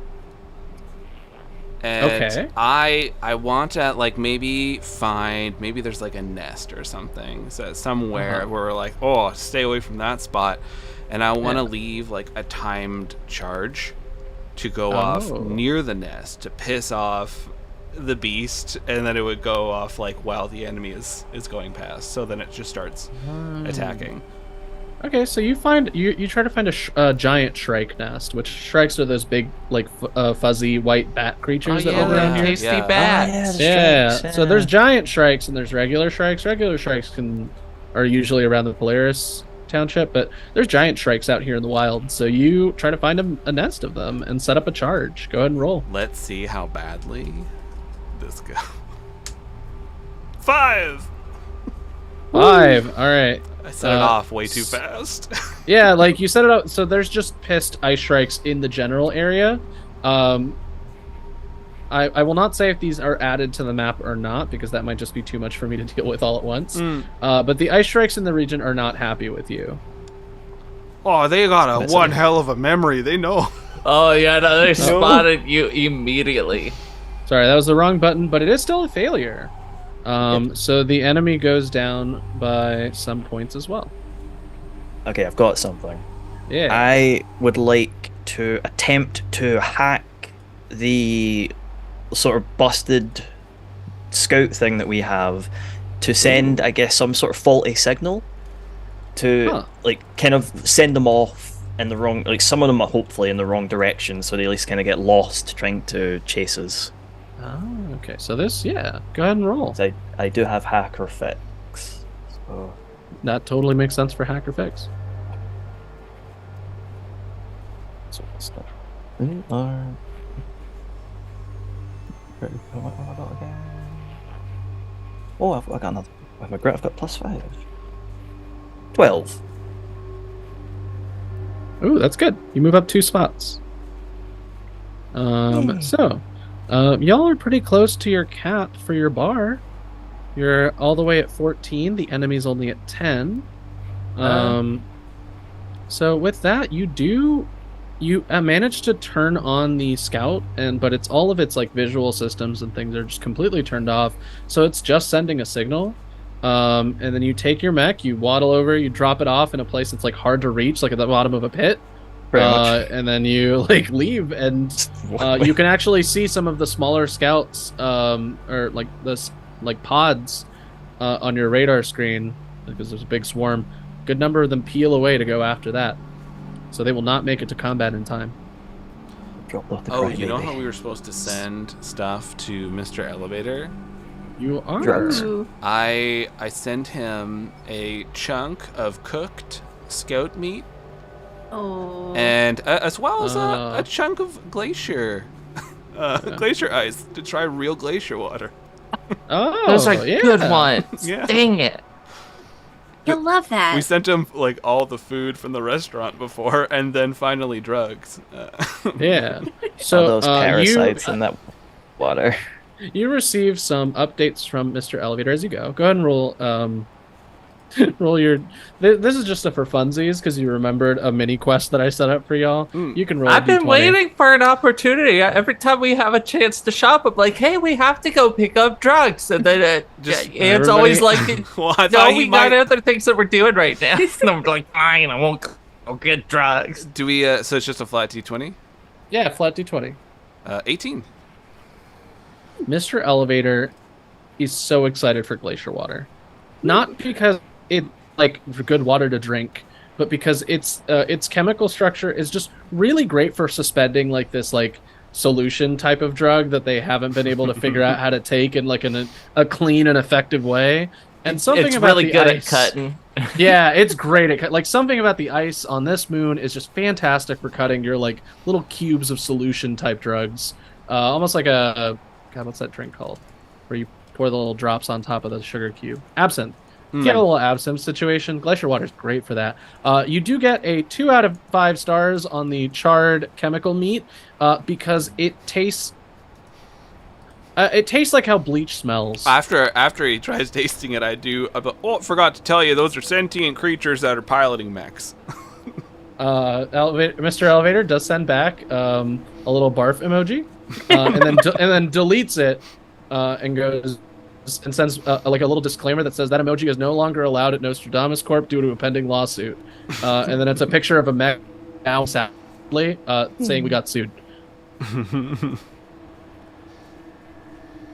And Okay. I want to like maybe there's like a nest or something somewhere where we're like, oh, stay away from that spot, and I want to leave like a timed charge to go off Oh. near the nest to piss off the beast, and then it would go off like while the enemy is going past, so then it just starts attacking. Okay, so you try to find a giant shrike nest, which shrikes are those big like fuzzy white bat creatures that live around here. tasty yeah. bats. the Yeah. strikes, So there's giant shrikes and there's regular shrikes. Regular shrikes are usually around the Polaris township, but there's giant shrikes out here in the wild. So you try to find a nest of them and set up a charge. Go ahead and roll. Let's see how badly this goes. 5. 5. All right. I set it off way too fast. Yeah, like you set it up. So there's just pissed ice shrikes in the general area. I will not say if these are added to the map or not, because that might just be too much for me to deal with all at once. But the ice shrikes in the region are not happy with you. Oh, they got one hell of a memory. They know. Oh yeah, no, they spotted you immediately. Sorry, that was the wrong button, but it is still a failure. So the enemy goes down by some points as well. Okay, I've got something. Yeah. I would like to attempt to hack the sort of busted scout thing that we have to send, I guess, some sort of faulty signal to like kind of send them off in the wrong, like some of them are hopefully in the wrong direction, so they at least kind of get lost trying to chase us. Oh, okay. So this, yeah. Go ahead and roll. So I do have hacker fix. So That totally makes sense for hacker fix. so stuff. We are. Oh, I got another. With my grit, I've got +5. 12. Ooh, that's good. You move up 2 spots. So, y'all are pretty close to your cap for your bar. You're all the way at 14. The enemy's only at 10. So with that, you manage to turn on the scout, but it's all of its like visual systems and things are just completely turned off. So it's just sending a signal. And then you take your mech, you waddle over, you drop it off in a place that's like hard to reach, like at the bottom of a pit. Pretty much. And then you like leave, and you can actually see some of the smaller scouts, or like this like pods, on your radar screen, because there's a big swarm. Good number of them peel away to go after that, so they will not make it to combat in time. Dropped off the Oh, cry, you know baby. how we were supposed to send stuff to Mr. Elevator? You are. Drugs. Ooh. I sent him a chunk of cooked scout meat, Oh. and as well as a chunk of glacier glacier ice to try real glacier water. Oh, Those are yeah. good ones. Yeah. Dang it. You'll love that. We sent him like all the food from the restaurant before, and then finally drugs. Yeah. All So those parasites in that water. you receive some updates from Mr. Elevator as you go. Go ahead and roll. Roll your. This is just for funsies because you remembered a mini quest that I set up for y'all. You can roll. I've a been D20. waiting for an opportunity. Every time we have a chance to shop, I'm like, hey, we have to go pick up drugs. And then it's always like, Well, I no, thought we he got might. other things that we're doing right now. And I'm like, fine, I won't go get drugs. Do we? So it's just a flat D20. Yeah, flat D20. 18. Mr. Elevator is so excited for glacier water, not because it like good water to drink, but because its chemical structure is just really great for suspending like this like solution type of drug that they haven't been able to figure out how to take in like a clean and effective way. And something It's about really the good ice, at cutting. Yeah, it's great at like something about the ice on this moon is just fantastic for cutting your like little cubes of solution type drugs, almost like a God, what's that drink called where you pour the little drops on top of the sugar cube? Absinthe. If you have a little absinthe situation, glacier water is great for that. You do get a 2 out of 5 stars on the charred chemical meat because it tastes like how bleach smells. After he tries tasting it, I do. Forgot to tell you, those are sentient creatures that are piloting mechs. Mr. Elevator does send back a little barf emoji, and then deletes it and goes and sends like a little disclaimer that says that emoji is no longer allowed at Nostrodamus Corp due to a pending lawsuit. And then it's a picture of a mech now sadly saying we got sued.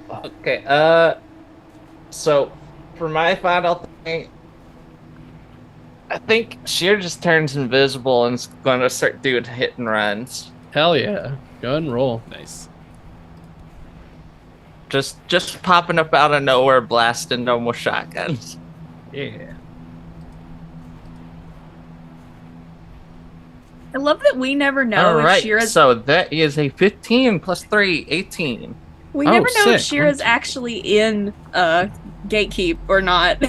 Okay, so for my final thing, I think Sheer just turns invisible and is going to start doing hit and runs. Hell yeah. Go ahead and roll. Nice. Just popping up out of nowhere, blasting normal shotguns. Yeah. I love that we never know All if right, Shira's. so that is a 15 plus 3, 18. We Oh, never know if sick. Shira's actually in Gatekeep or not.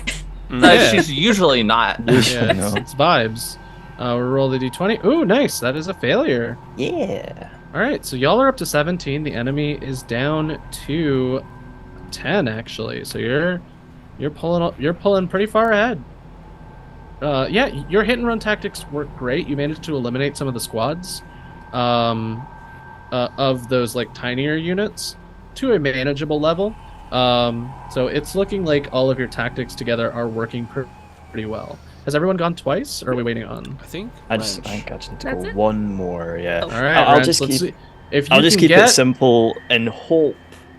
Yeah. She's usually not. Yeah, No. it's vibes. We'll roll the d20. Ooh, nice. That is a failure. Yeah. All right, so y'all are up to 17. The enemy is down to 10, actually. So you're pulling pretty far ahead. Yeah, your hit and run tactics work great. You managed to eliminate some of the squads of those like tinier units to a manageable level. So it's looking like all of your tactics together are working pretty well. Has everyone gone twice, or are we waiting on? I think. I think I just need to That's go it? one more. Yeah. Oh. All right, I'll Rance, just let's keep. see. If you I'll just can keep get, it simple and hope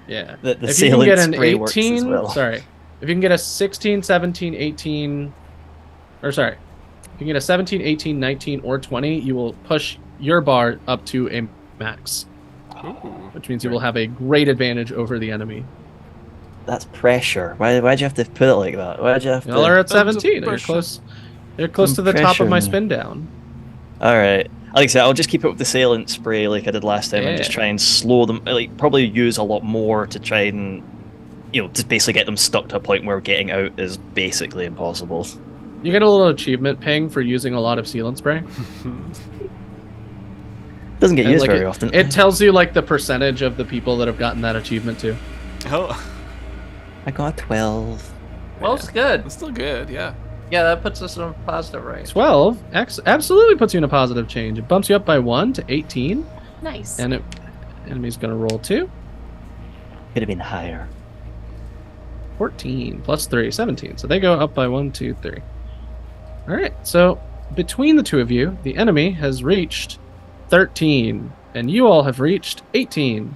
yeah. that the If you can get assailant an spray works as 18, well. sorry. If you can get a 16, 17, 18, or sorry, if you can get a 17, 18, 19, or 20, you will push your bar up to a max, Ooh. which means you will have a great advantage over the enemy. That's pressure. Why'd you have to put it like that? Why'd you have to? Y'all are at That's a 17. You're pressure. close. You're close to the top of my spin down. All right. Like I said, I'll just keep it with the assailant spray like I did last time, and just Yeah. try and slow them. Like probably use a lot more to try and, just basically get them stuck to a point where getting out is basically impossible. You get a little achievement ping for using a lot of sealant spray. Doesn't get And, used like, very often. It tells you like the percentage of the people that have gotten that achievement too. Oh, I got a 12. Well, it's good. it's still good. Yeah. Yeah, that puts us in a positive range. 12 absolutely puts you in a positive change. It bumps you up by 1 to 18, Nice. and enemy's gonna roll 2. Could have been higher. 14 plus 3, 17. So they go up by 1, 2, 3. All right. So between the two of you, the enemy has reached 13, and you all have reached 18.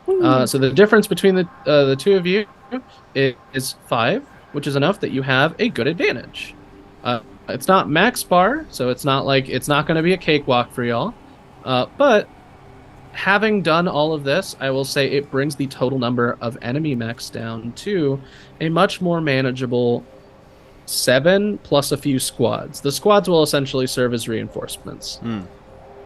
So the difference between the two of you is 5, which is enough that you have a good advantage. It's not max bar, so it's not going to be a cakewalk for y'all. But having done all of this, I will say it brings the total number of enemy mechs down to a much more manageable 7 plus a few squads. The squads will essentially serve as reinforcements.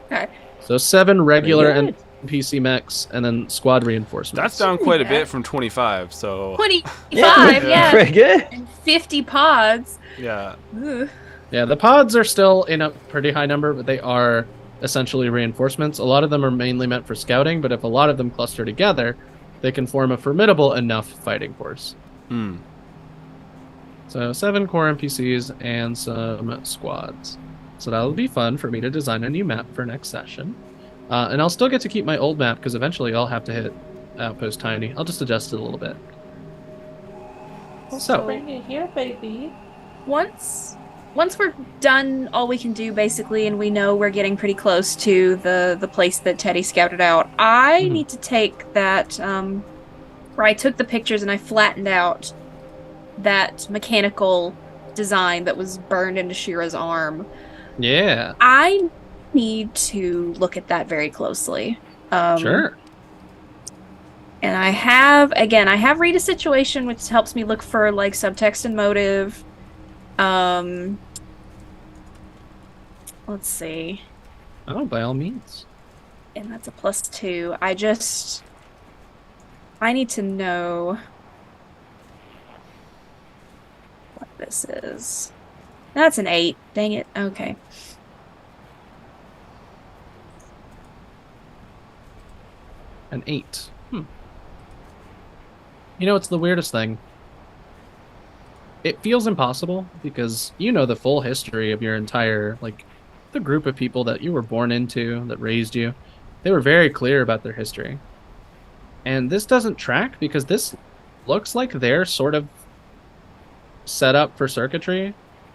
Okay. So 7 regular Pretty NPC mechs and then squad reinforcements. That's down quite a Yeah. bit from 25. So 25, Yeah. yeah. Pretty good. And 50 pods. yeah. Ugh. Yeah, the pods are still in a pretty high number, but they are essentially reinforcements. A lot of them are mainly meant for scouting, but if a lot of them cluster together, they can form a formidable enough fighting force. Hmm. So 7 core NPCs and some squads. So that'll be fun for me to design a new map for next session. And I'll still get to keep my old map because eventually I'll have to hit Outpost Tiny. I'll just adjust it a little bit. So, Bring it here, baby. Once we're done all we can do basically, and we know we're getting pretty close to the place that Teddy scouted out, I Mhm. need to take that where I took the pictures and I flattened out that mechanical design that was burned into Shira's arm. yeah, I need to look at that very closely. sure. And I have read a situation, which helps me look for like subtext and motive. Let's see. Oh, by all means. And that's a +2. I need to know what this is. That's an 8. Dang it. Okay. An 8. You know, it's the weirdest thing. It feels impossible because you know the full history of your entire, like, the group of people that you were born into, that raised you. They were very clear about their history. And this doesn't track because this looks like they're sort of set up for circuitry.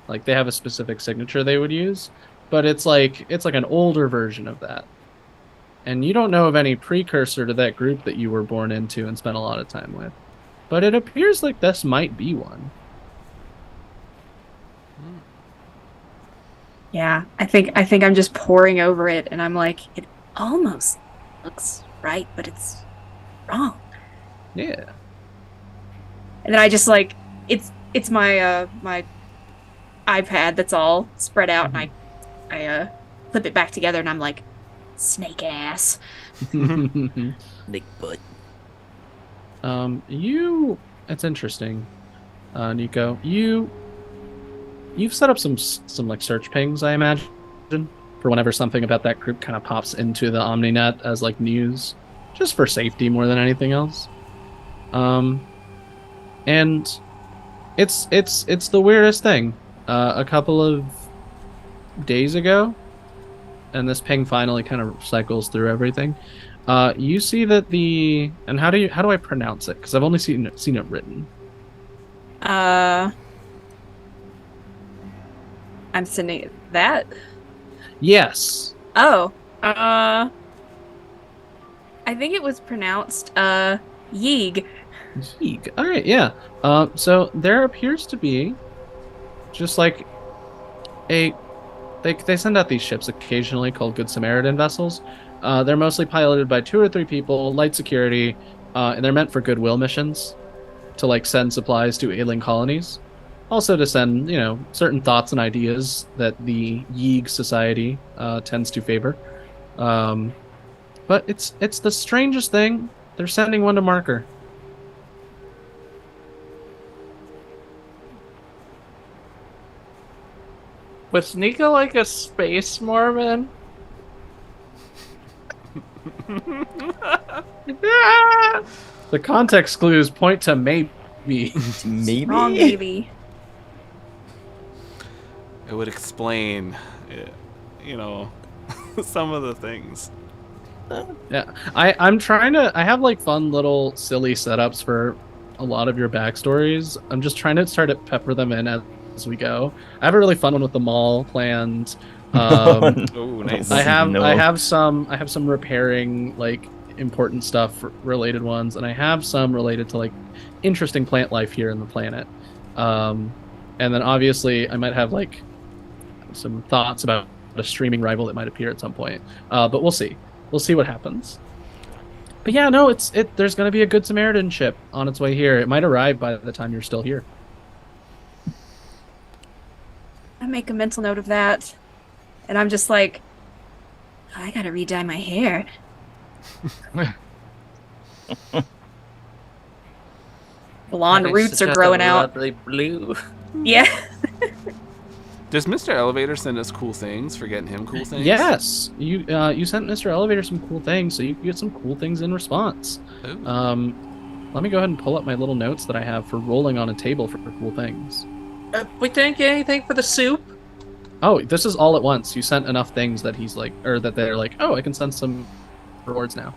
Like, they have a specific signature they would use. But it's like an older version of that. And you don't know of any precursor to that group that you were born into and spent a lot of time with. But it appears like this might be one. Yeah, I think I'm just poring over it, and I'm like, it almost looks right, but it's wrong. Yeah. And then I just like it's my iPad that's all spread out, and I clip it back together, and I'm like, snake ass. Big butt. It's interesting, Nico. You've set up some like search pings, I imagine, for whenever something about that group kind of pops into the OmniNet as like news, just for safety more than anything else. And it's the weirdest thing. A couple of days ago, and this ping finally kind of cycles through everything. You see that and how do I pronounce it? Because I've only seen it written. I'm sending that. Yes. Oh, I think it was pronounced Yeeg. Yeeg. All right, yeah. So there appears to be just like they send out these ships occasionally called Good Samaritan vessels. They're mostly piloted by 2 or 3 people, light security, and they're meant for goodwill missions to like send supplies to ailing colonies. Also to send, certain thoughts and ideas that the Yeeg Society tends to favor. But it's the strangest thing. They're sending one to Marker. Was Nico like a space Mormon? The context clues point to maybe. Maybe. Wrong, maybe. It would explain, some of the things. Yeah, I'm trying to. I have like fun little silly setups for a lot of your backstories. I'm just trying to start to pepper them in as we go. I have a really fun one with the mall planned. Oh, nice. I have some repairing like important stuff related ones, and I have some related to like interesting plant life here in the planet. And then obviously I might have like some thoughts about a streaming rival that might appear at some point. But we'll see. We'll see what happens. But yeah, no, there's going to be a Good Samaritan ship on its way here. It might arrive by the time you're still here. I make a mental note of that, and I'm just like, I gotta re-dye my hair. Blonde roots are growing out. Lovely blue. Yeah. Does Mr. Elevator send us cool things for getting him cool things? Yes, you sent Mr. Elevator some cool things, so you get some cool things in response. Ooh. Let me go ahead and pull up my little notes that I have for rolling on a table for cool things. We didn't get anything for the soup. Oh, this is all at once. You sent enough things that he's like, or that they're like, oh, I can send some rewards now.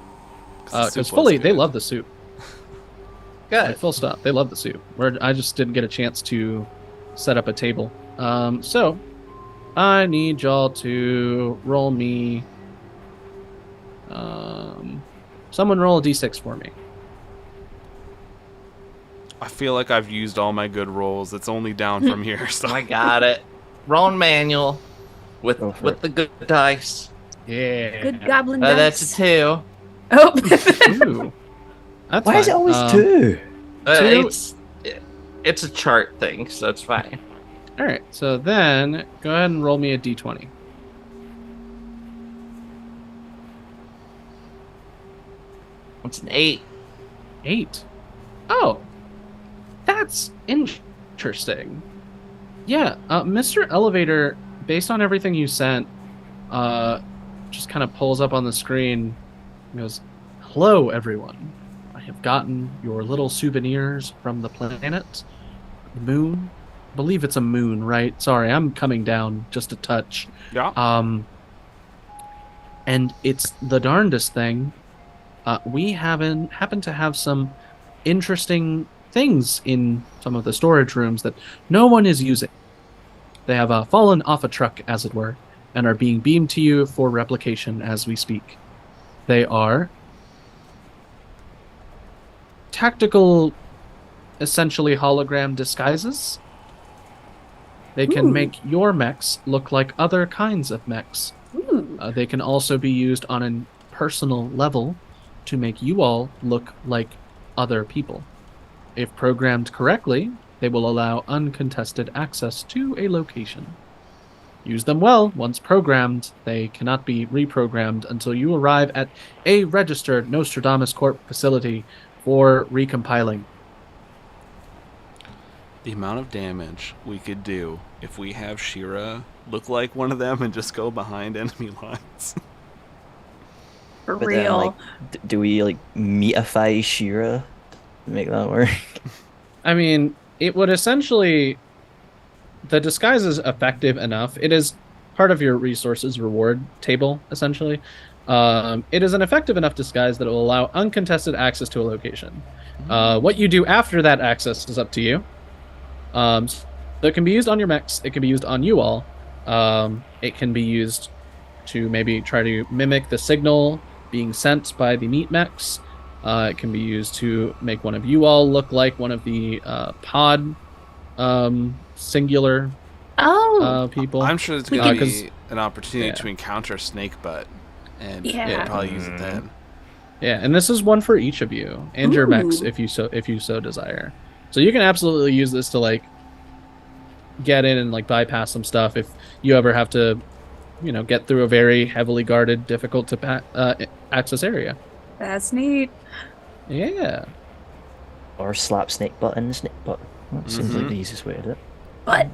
Because fully, they love the soup. Good. Like, full stop. They love the soup. I just didn't get a chance to set up a table. So I need y'all to roll me. Someone roll a d6 for me. I feel like I've used all my good rolls. It's only down from here. So I got it. Rolling manual with the good dice. Yeah. Good goblin dice. That's a 2. Oh. Ooh. That's Why is it fine. always 2? It's a chart thing, so it's fine. All right. So then go ahead and roll me a d20. It's an 8. 8. Oh. That's interesting. Yeah, Mr. Elevator, based on everything you sent, just kind of pulls up on the screen and goes, "Hello, everyone. I have gotten your little souvenirs from the planet, the moon. I believe it's a moon, right? Sorry, I'm coming down just a touch. yeah. And it's the darndest thing. We happen to have some interesting things in some of the storage rooms that no one is using. They have fallen off a truck, as it were, and are being beamed to you for replication as we speak. They are tactical, essentially hologram disguises. They can Ooh. make your mechs look like other kinds of mechs. Ooh. They can also be used on a personal level to make you all look like other people. If programmed correctly, they will allow uncontested access to a location. Use them well. Once programmed, they cannot be reprogrammed until you arrive at a registered Nostrodamus Corp facility for recompiling. The amount of damage we could do if we have Shira look like one of them and just go behind enemy lines. For But real. then, like, do we like meatify Shira to make that work? I mean, it would essentially... The disguise is effective enough. It is part of your resources reward table, essentially. It is an effective enough disguise that it will allow uncontested access to a location. What you do after that access is up to you. So it can be used on your mechs. It can be used on you all. It can be used to maybe try to mimic the signal being sent by the Meat Mechs. It can be used to make one of you all look like one of the pod singular people. I'm sure there's going to be an opportunity to encounter Snakebutt, and Yeah. probably use it then. Yeah, and this is one for each of you and your mechs if you so desire. So you can absolutely use this to like get in and like bypass some stuff if you ever have to, get through a very heavily guarded, difficult to access area. That's neat. Yeah. Or slap Snakebutt in the Snakebutt. That seems like the easiest way to do it. But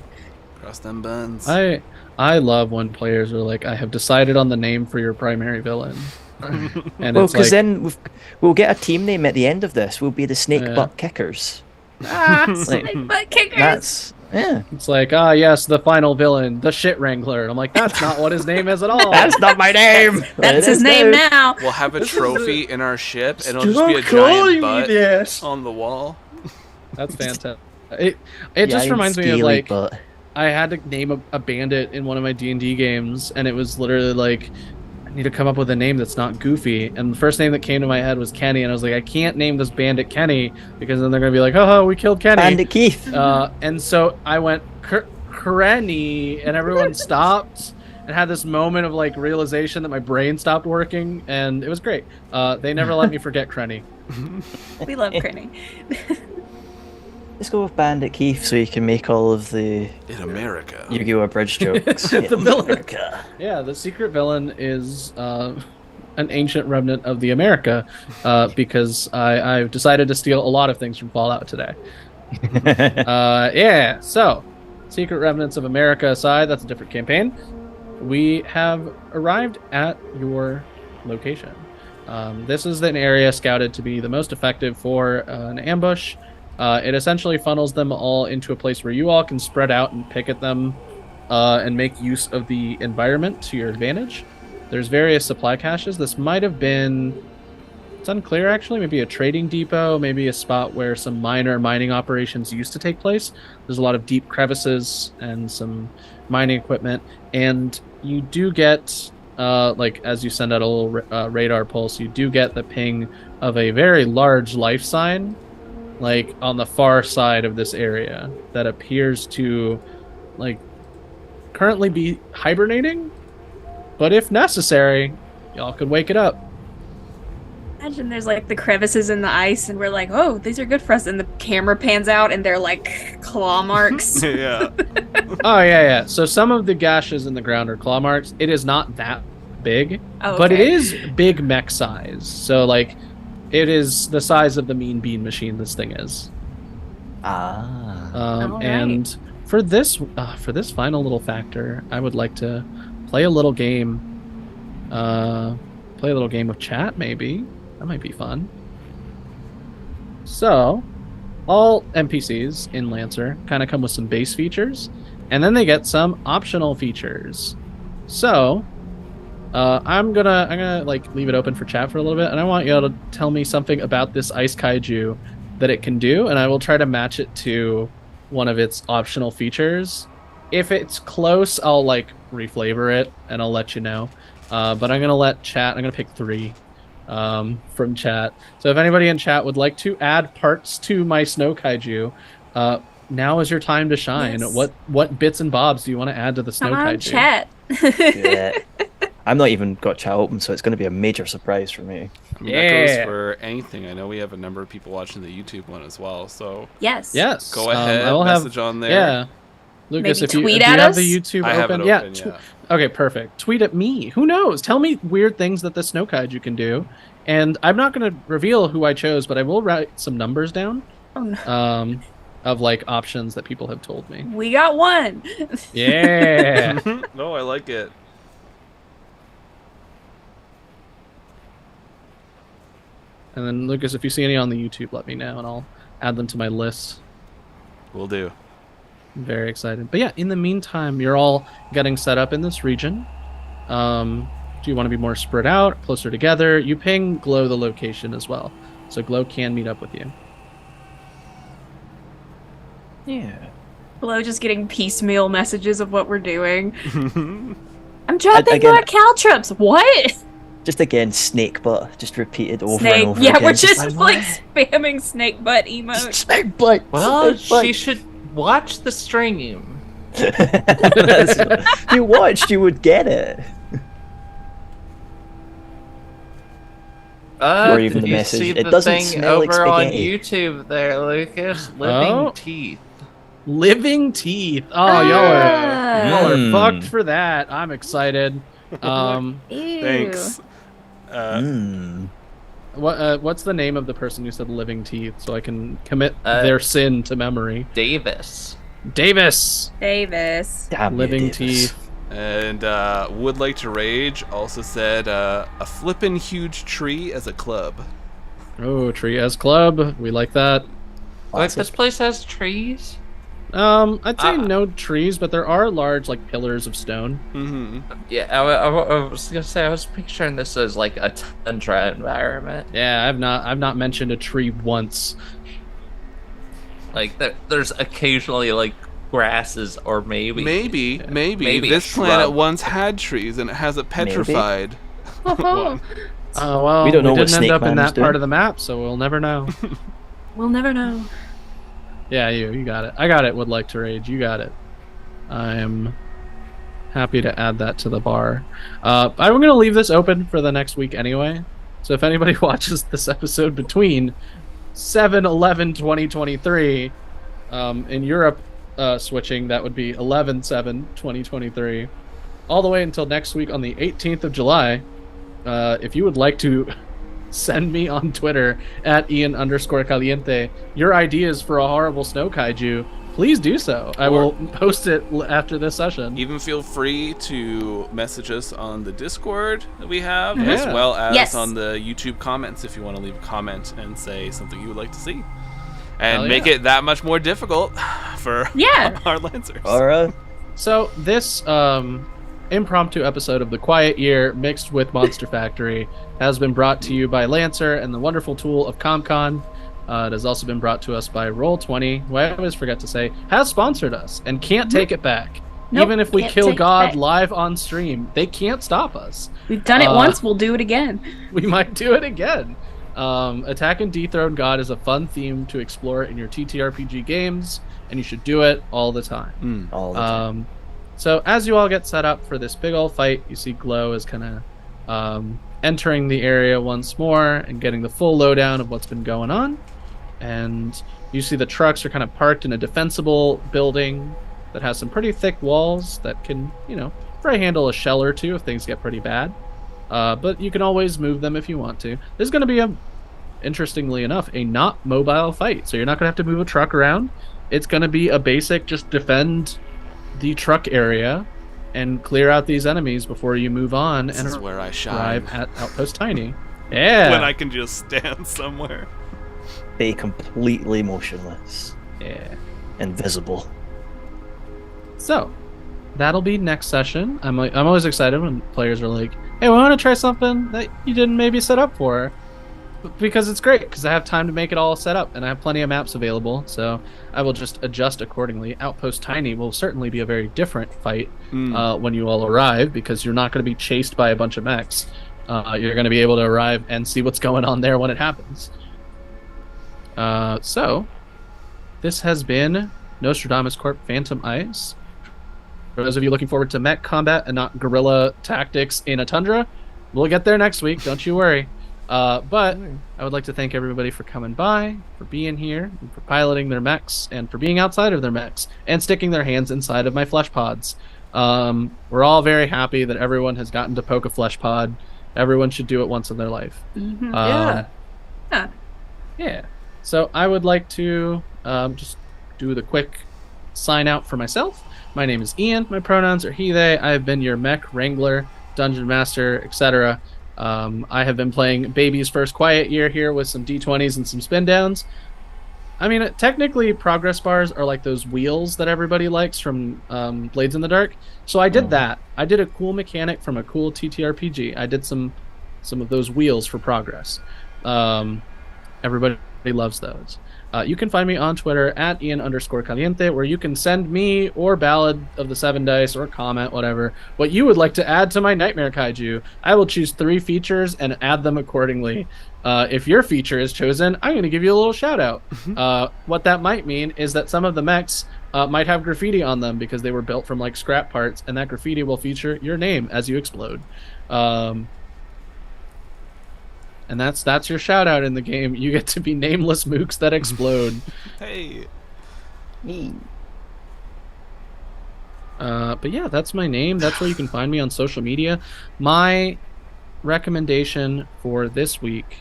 Cross them buns. I love when players are like, I have decided on the name for your primary villain. And Well, it's because like, then we'll get a team name at the end of this. We'll be the Snakebutt Kickers. Snakebutt kickers. That's it's like, yes, the final villain, the shit wrangler. And I'm like, that's not what his name is at all. That's not my name. That's his name now. We'll have a trophy in our ship, and it'll just be a giant butt on the wall. That's fantastic. It just reminds me of like butt. I had to name a bandit in one of my D&D games, and it was literally like, I need to come up with a name that's not goofy. And the first name that came to my head was Kenny, and I was like, I can't name this bandit Kenny because then they're gonna be like, oh, we killed Kenny. Bandit Keith. And so I went Krenny, and everyone stopped and had this moment of like realization that my brain stopped working, and it was great. They never let me forget Krenny. We love Cranny. Let's go with Bandit Keith so you can make all of the In America. Yu-Gi-Oh! Bridge jokes. The In villain. America. Yeah, the secret villain is an ancient remnant of the America because I've decided to steal a lot of things from Fallout today. Yeah, so secret remnants of America aside, that's a different campaign. We have arrived at your location. This is an area scouted to be the most effective for an ambush. It essentially funnels them all into a place where you all can spread out and pick at them and make use of the environment to your advantage. There's various supply caches. This might have been, it's unclear actually, maybe a trading depot, maybe a spot where some minor mining operations used to take place. There's a lot of deep crevices and some mining equipment. And you do get, as you send out a little radar pulse, you do get the ping of a very large life sign like on the far side of this area that appears to like currently be hibernating, but if necessary, y'all could wake it up. Imagine there's like the crevices in the ice, and we're like, oh, these are good for us. And the camera pans out, and they're like claw marks. Yeah. Oh yeah. So some of the gashes in the ground are claw marks. It is not that big, Oh, but it okay. is big mech size. So like, it is the size of the Mean Bean machine. This thing is. Ah. And for this final little factor, I would like to play a little game. Play a little game of chat, maybe. That might be fun. So, all NPCs in Lancer kind of come with some base features, and then they get some optional features. So, I'm gonna like leave it open for chat for a little bit, and I want y'all to tell me something about this ice kaiju that it can do, and I will try to match it to one of its optional features. If it's close, I'll like reflavor it and I'll let you know. But I'm gonna pick 3 from chat. So if anybody in chat would like to add parts to my snow kaiju, now is your time to shine. Yes. What bits and bobs do you want to add to the Snow Come on, Kaiju? chat. Yeah. I'm not even got chat open, so it's going to be a major surprise for me. I mean, that goes Yeah. for anything. I know we have a number of people watching the YouTube one as well, so Yes. Yes. go ahead, I will message on there. Yeah. Lucas, Maybe if you tweet do you at have us? the YouTube I have open? it Yeah. open, yeah. Okay, perfect. Tweet at me. Who knows? Tell me weird things that the Snow Kaiju can do. And I'm not going to reveal who I chose, but I will write some numbers down. Oh, no. Of like options that people have told me. We got one. Yeah. No, I like it. And then Lucas, if you see any on the YouTube, let me know and I'll add them to my list. Will do. I'm very excited. But yeah, in the meantime, you're all getting set up in this region. Do you want to be more spread out, closer together? You ping Glow the location as well. So Glow can meet up with you. Yeah. Below just getting piecemeal messages of what we're doing. I'm dropping Again- more caltrops. What? Just again, Snakebutt, just repeated over Snake. and over Yeah, again. we're just like, like spamming Snakebutt emotes. Snakebutt! Well, Snakebutt. she should watch the stream. If you watched, you would get it. Or even did the you message, see "It the doesn't thing smell like over on spaghetti." YouTube there, Lucas? Living Oh. teeth. Living teeth. Oh, y'all are Mm. fucked for that. I'm excited. Ew. Thanks. What's the name of the person who said living teeth so I can commit Uh, their sin to memory? Davis. Davis. Davis. Damn you, Living Davis. teeth. And Would Like to Rage also said a flippin' huge tree as a club. Oh, tree as club. We like that. Wait, this place has trees? I'd say no trees, but there are large like pillars of stone. Mm-hmm. Yeah, I was gonna say I was picturing this as like a tundra environment. Yeah, I've not mentioned a tree once. Like there's occasionally like grasses or maybe Maybe a this planet shrub. once had trees and it has it petrified. Oh, Oh well, We don't know what didn't end Snake up in Man is that part doing. of the map, so we'll never know. we'll never know. Yeah, you got it. I got it. Would like to rage. You got it. I'm happy to add that to the bar. I'm going to leave this open for the next week anyway. So if anybody watches this episode between 7/11/2023, in Europe switching, that would be 11/7/2023, all the way until next week on the 18th of July. If you would like to send me on Twitter at Ian_Caliente your ideas for a horrible snow kaiju, please do so. I will post it after this session. Even feel free to message us on the Discord that we have, Yeah. as well as Yes. on the YouTube comments if you want to leave a comment and say something you would like to see. Hell And make yeah. it that much more difficult for Yeah. our Lancers. Alright. So this impromptu episode of The Quiet Year mixed with Monster Factory has been brought to you by Lancer and the wonderful tool of ComCon. It has also been brought to us by Roll20, who I always forget to say, has sponsored us and can't take it back. Nope, Even if we can't kill take it God back. live on stream, they can't stop us. We've done it once, we'll do it again. We might do it again. Attack and Dethrone God is a fun theme to explore in your TTRPG games, and you should do it all the time. All the time. So as you all get set up for this big old fight, you see Glow is kind of entering the area once more and getting the full lowdown of what's been going on. And you see the trucks are kind of parked in a defensible building that has some pretty thick walls that can, probably handle a shell or two if things get pretty bad. But you can always move them if you want to. This is going to be, interestingly enough, a not mobile fight. So you're not going to have to move a truck around. It's going to be a basic just defend the truck area and clear out these enemies before you move on This and is where I shine. arrive at Outpost Tiny. Yeah. When I can just stand somewhere. Be completely motionless. Yeah. Invisible. So, that'll be next session. I'm always excited when players are like, "Hey, we want to try something that you didn't maybe set up for," because it's great because I have time to make it all set up and I have plenty of maps available. So I will just adjust accordingly. Outpost Tiny will certainly be a very different fight when you all arrive because you're not going to be chased by a bunch of mechs. You're going to be able to arrive and see what's going on there when it happens. So, this has been Nostrodamus Corp Phantom Ice. For those of you looking forward to mech combat and not guerrilla tactics in a tundra, we'll get there next week. Don't you worry. But I would like to thank everybody for coming by, for being here, and for piloting their mechs, and for being outside of their mechs, and sticking their hands inside of my flesh pods. We're all very happy that everyone has gotten to poke a flesh pod. Everyone should do it once in their life. Yeah. Yeah. So I would like to just do the quick sign out for myself. My name is Ian. My pronouns are he, they. I have been your mech wrangler, dungeon master, etc. I have been playing Baby's first quiet year here with some D20s and some spin downs. I mean, technically, progress bars are like those wheels that everybody likes from Blades in the Dark. So I did that. I did a cool mechanic from a cool TTRPG. I did some of those wheels for progress. Everybody loves those. You can find me on Twitter at Ian_Caliente, where you can send me or Ballad of the Seven Dice or comment, whatever, what you would like to add to my Nightmare Kaiju. I will choose 3 features and add them accordingly. If your feature is chosen, I'm going to give you a little shout out. What that might mean is that some of the mechs might have graffiti on them because they were built from like scrap parts, and that graffiti will feature your name as you explode. And that's your shout out in the game. You get to be nameless mooks that explode. Hey. But yeah, that's my name. That's where you can find me on social media. My recommendation for this week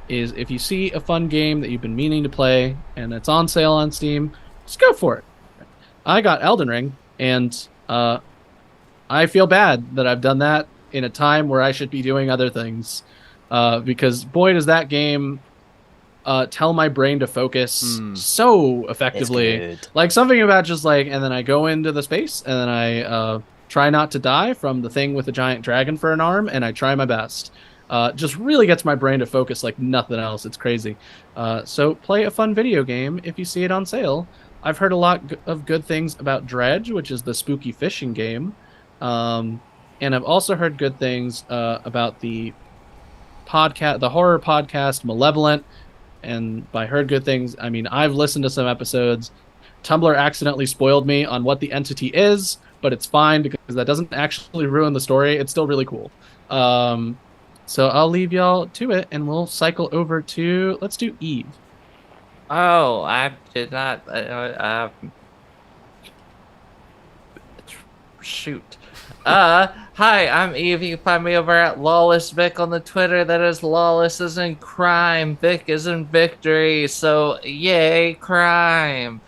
is if you see a fun game that you've been meaning to play and it's on sale on Steam, just go for it. I got Elden Ring, and I feel bad that I've done that in a time where I should be doing other things. Because boy, does that game tell my brain to focus so effectively. Like something about just like, and then I go into the space, and then I try not to die from the thing with the giant dragon for an arm, and I try my best. Just really gets my brain to focus like nothing else. It's crazy. So play a fun video game if you see it on sale. I've heard a lot of good things about Dredge, which is the spooky fishing game. And I've also heard good things about the horror podcast Malevolent. And by heard good things, I mean I've listened to some episodes. Tumblr accidentally spoiled me on what the entity is, but it's fine because that doesn't actually ruin the story. It's still really cool. So I'll leave y'all to it, and we'll cycle over to, let's do Eve. Oh, I did not. Shoot. Hi, I'm Eve. You can find me over at Lawless Vic on the Twitter. That is lawless as in crime. Vic is in victory. So yay, crime.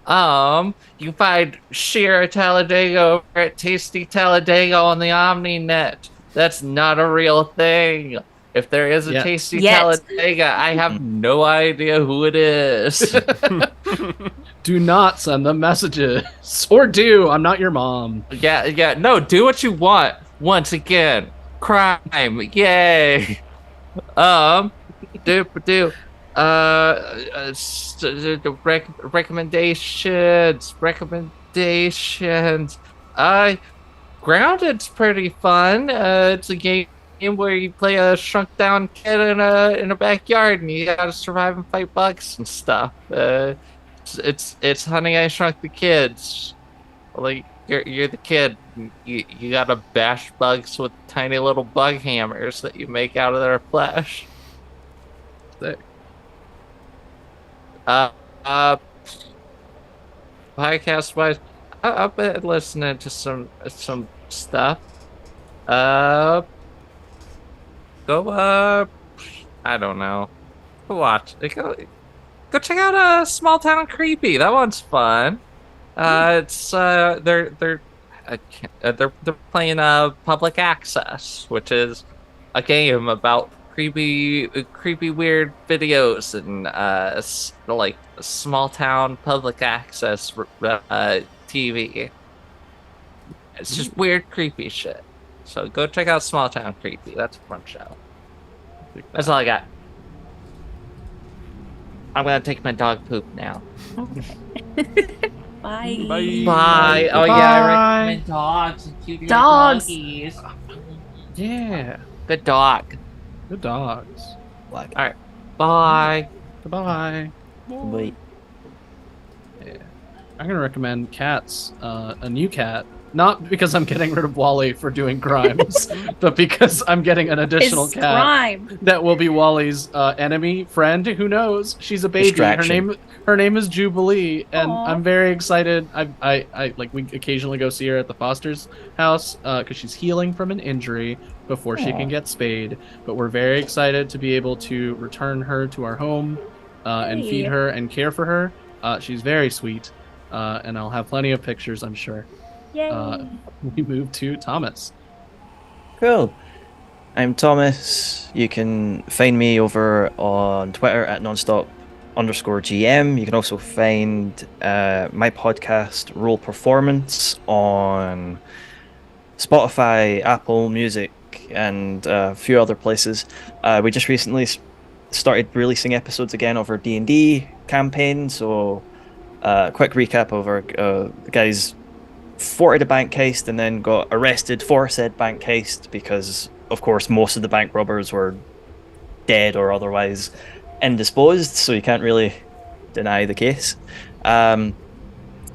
You can find Shira Talladega over at Tasty Talladega on the OmniNet. That's not a real thing. If there is a Tasty Talladega, I have no idea who it is. Do not send them messages. Or do. I'm not your mom. Yeah. No, do what you want. Once again, crime. Yay. Recommendations. Grounded's pretty fun. It's a game where you play a shrunk down kid in a backyard, and you gotta survive and fight bugs and stuff. It's Honey, I Shrunk the Kids. Like you're the kid. You gotta bash bugs with tiny little bug hammers that you make out of their flesh. Sick. Podcast wise, I've been listening to some stuff. I don't know. Go watch. Go check out Small Town Creepy. That one's fun. It's they're playing Public Access, which is a game about creepy weird videos and like small town public access TV. It's just weird creepy shit. So go check out Small Town Creepy. That's a fun show. That's all I got. I'm gonna take my dog poop now. Bye. Bye. Oh yeah, I recommend dogs and cute little Dogs. doggies. Yeah. Good dog. Good dogs. Black. All right. Bye. Goodbye. Wait. Yeah. I'm gonna recommend Cats, a new cat. Not because I'm getting rid of Wally for doing crimes, but because I'm getting an additional His cat crime. that will be Wally's enemy, friend. Who knows? She's a baby. Distraction. Her name is Jubilee, and Aw. I'm very excited. I like we occasionally go see her at the Foster's house because she's healing from an injury before she Aw. can get spayed. But we're very excited to be able to return her to our home and feed Hey. her and care for her. She's very sweet, and I'll have plenty of pictures, I'm sure. Yay. We move to Thomas. Cool. I'm Thomas. You can find me over on Twitter at nonstop_GM. You can also find my podcast, Roll Performance, on Spotify, Apple Music, and a few other places. We just recently started releasing episodes again of our D&D campaign, so quick recap of our guys forted a bank heist and then got arrested for said bank heist because, of course, most of the bank robbers were dead or otherwise indisposed, so you can't really deny the case. And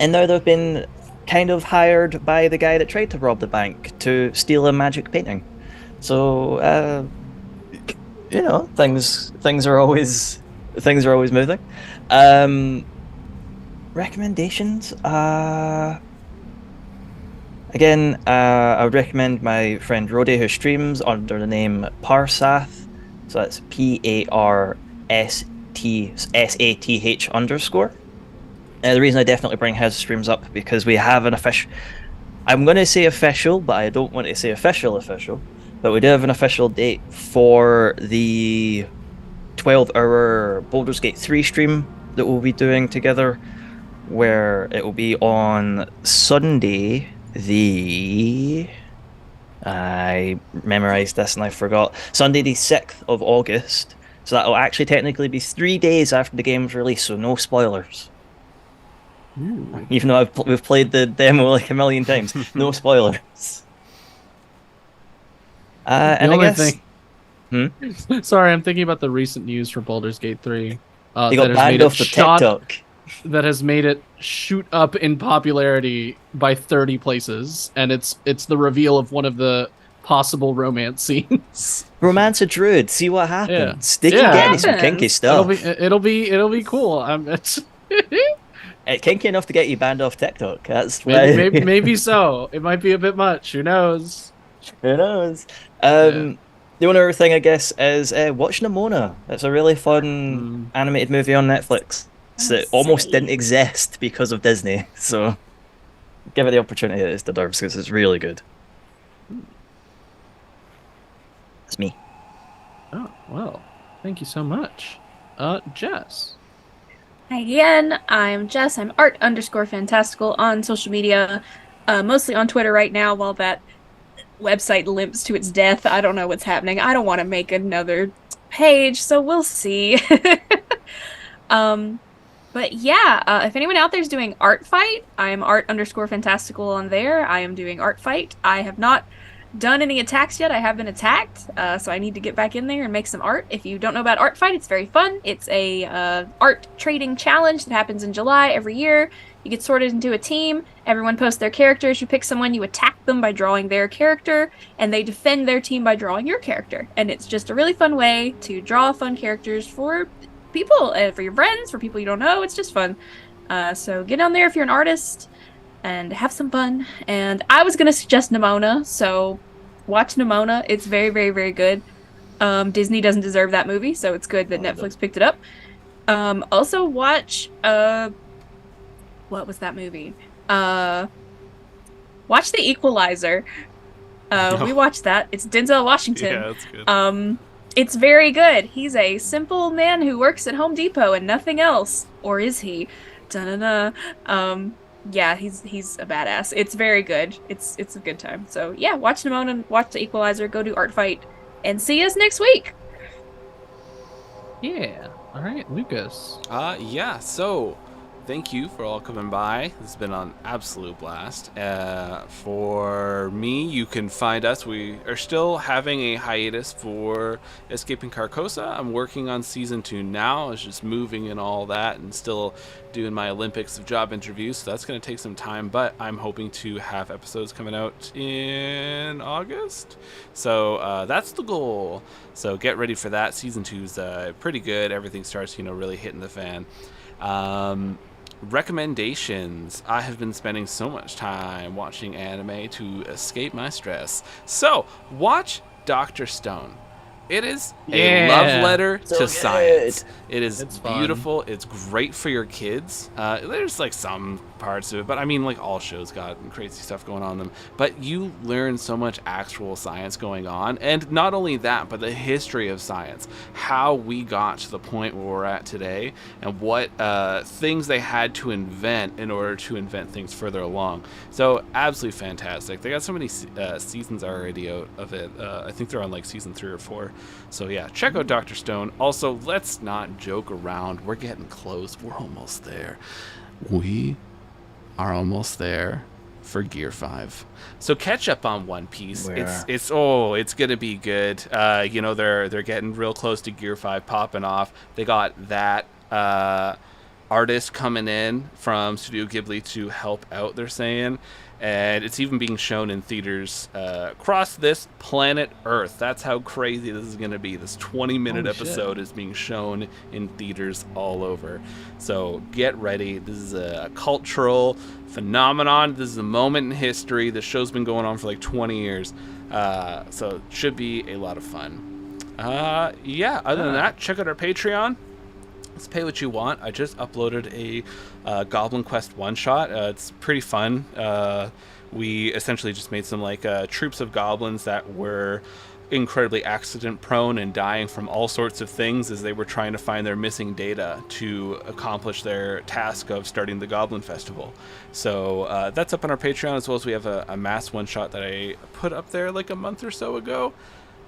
now they've been kind of hired by the guy that tried to rob the bank to steal a magic painting. So, things are always moving. Recommendations? Again, I would recommend my friend Rody, who streams under the name Parsath. So that's PARSTSATH_. The reason I definitely bring his streams up because we have an official. I'm going to say official, but I don't want to say official. But we do have an official date for the 12-hour Baldur's Gate 3 stream that we'll be doing together, where it will be on Sunday. I memorized this and I forgot. Sunday the 6th of August. So that'll actually technically be 3 days after the game's release, so no spoilers. Ooh. Even though we've played the demo like a million times. No spoilers. And I only guess... Sorry, I'm thinking about the recent news for Baldur's Gate 3. They got banned off the TikTok. That has made it shoot up in popularity by 30 places, and it's the reveal of one of the possible romance scenes. Romance a druid, see what happens. They can Yeah. get into some Happens. kinky stuff. It'll be cool. It's Kinky enough to get you banned off TikTok. That's why. maybe so. It might be a bit much. Who knows? Who knows? The only other thing I guess is watch Nimona. It's a really fun animated movie on Netflix that almost didn't exist because of Disney. So give it the opportunity it deserves because it's really good. That's me. Oh well, thank you so much, Jess. Hi again, I'm Jess. I'm art_fantastical on social media, mostly on Twitter right now while that website limps to its death. I don't know what's happening. I don't want to make another page, so we'll see. But yeah, if anyone out there is doing Art Fight, I'm art_fantastical on there. I am doing Art Fight. I have not done any attacks yet. I have been attacked, so I need to get back in there and make some art. If you don't know about Art Fight, it's very fun. It's a art trading challenge that happens in July every year. You get sorted into a team. Everyone posts their characters. You pick someone, you attack them by drawing their character, and they defend their team by drawing your character. And it's just a really fun way to draw fun characters for people, for your friends, for people you don't know. It's just fun. So get on there if you're an artist and have some fun. And I was gonna suggest Nimona, so watch Nimona. It's very, very, very good. Disney doesn't deserve that movie, so it's good that Netflix picked it up. Also watch what was that movie? Watch The Equalizer. We watched that. It's Denzel Washington. Yeah, that's good. It's very good. He's a simple man who works at Home Depot and nothing else. Or is he? Da-na-na. Yeah, he's a badass. It's very good. It's a good time. So yeah, watch Nimona, watch The Equalizer, go do Art Fight, and see us next week. Yeah. All right, Lucas. Yeah, so thank you for all coming by. It's been an absolute blast. For me, you can find us. We are still having a hiatus for Escaping Carcosa. I'm working on season 2 now. It's just moving and all that, and still doing my Olympics of job interviews. So that's going to take some time, but I'm hoping to have episodes coming out in August. So that's the goal. So get ready for that. Season 2's pretty good. Everything starts, really hitting the fan. Recommendations. I have been spending so much time watching anime to escape my stress. So, watch Dr. Stone. It is a love letter to science. It's beautiful. It's great for your kids. There's like some parts of it, but I mean, like all shows got crazy stuff going on in them. But you learn so much actual science going on, and not only that, but the history of science, how we got to the point where we're at today, and what things they had to invent in order to invent things further along. So absolutely fantastic. They got so many seasons already out of it. I think they're on like season 3 or 4. So yeah, check out Dr. Stone. Also, let's not joke around. We're getting close. We're almost there. We are almost there for Gear 5. So catch up on One Piece. It's gonna be good. They're getting real close to Gear 5 popping off. They got that artist coming in from Studio Ghibli to help out, they're saying. And it's even being shown in theaters across this planet Earth. That's how crazy this is going to be. This 20-minute episode is being shown in theaters all over. So get ready. This is a cultural phenomenon. This is a moment in history. The show's been going on for like 20 years. So it should be a lot of fun. Other than that, check out our Patreon. Let's pay what you want. I just uploaded a Goblin Quest one-shot. It's pretty fun. We essentially just made some troops of goblins that were incredibly accident prone and dying from all sorts of things as they were trying to find their missing data to accomplish their task of starting the Goblin Festival. So that's up on our Patreon, as well as we have a mass one-shot that I put up there like a month or so ago.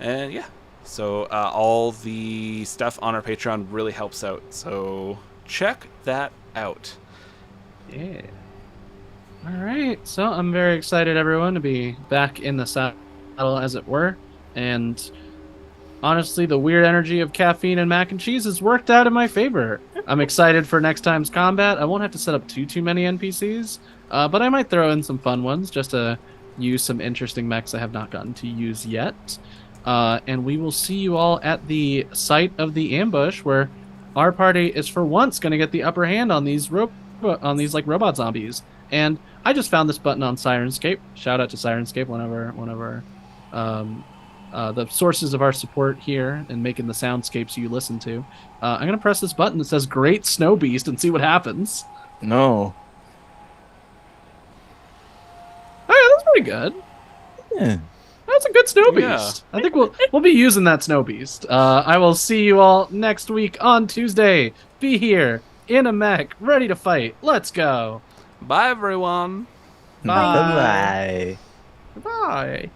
And yeah. So all the stuff on our Patreon really helps out. So check that out. Yeah. All right. So I'm very excited, everyone, to be back in the saddle, as it were. And honestly, the weird energy of caffeine and mac and cheese has worked out in my favor. I'm excited for next time's combat. I won't have to set up too many NPCs, but I might throw in some fun ones just to use some interesting mechs I have not gotten to use yet. And we will see you all at the site of the ambush, where our party is for once going to get the upper hand on these robot zombies. And I just found this button on Sirenscape. Shout out to Sirenscape, one of our the sources of our support here and making the soundscapes you listen to. I'm going to press this button that says Great Snow Beast and see what happens. No. Oh, yeah, that's pretty good. Yeah. That's a good snow beast. Yeah. I think we'll be using that snow beast. I will see you all next week on Tuesday. Be here in a mech, ready to fight. Let's go. Bye, everyone. Bye. Bye-bye. Goodbye.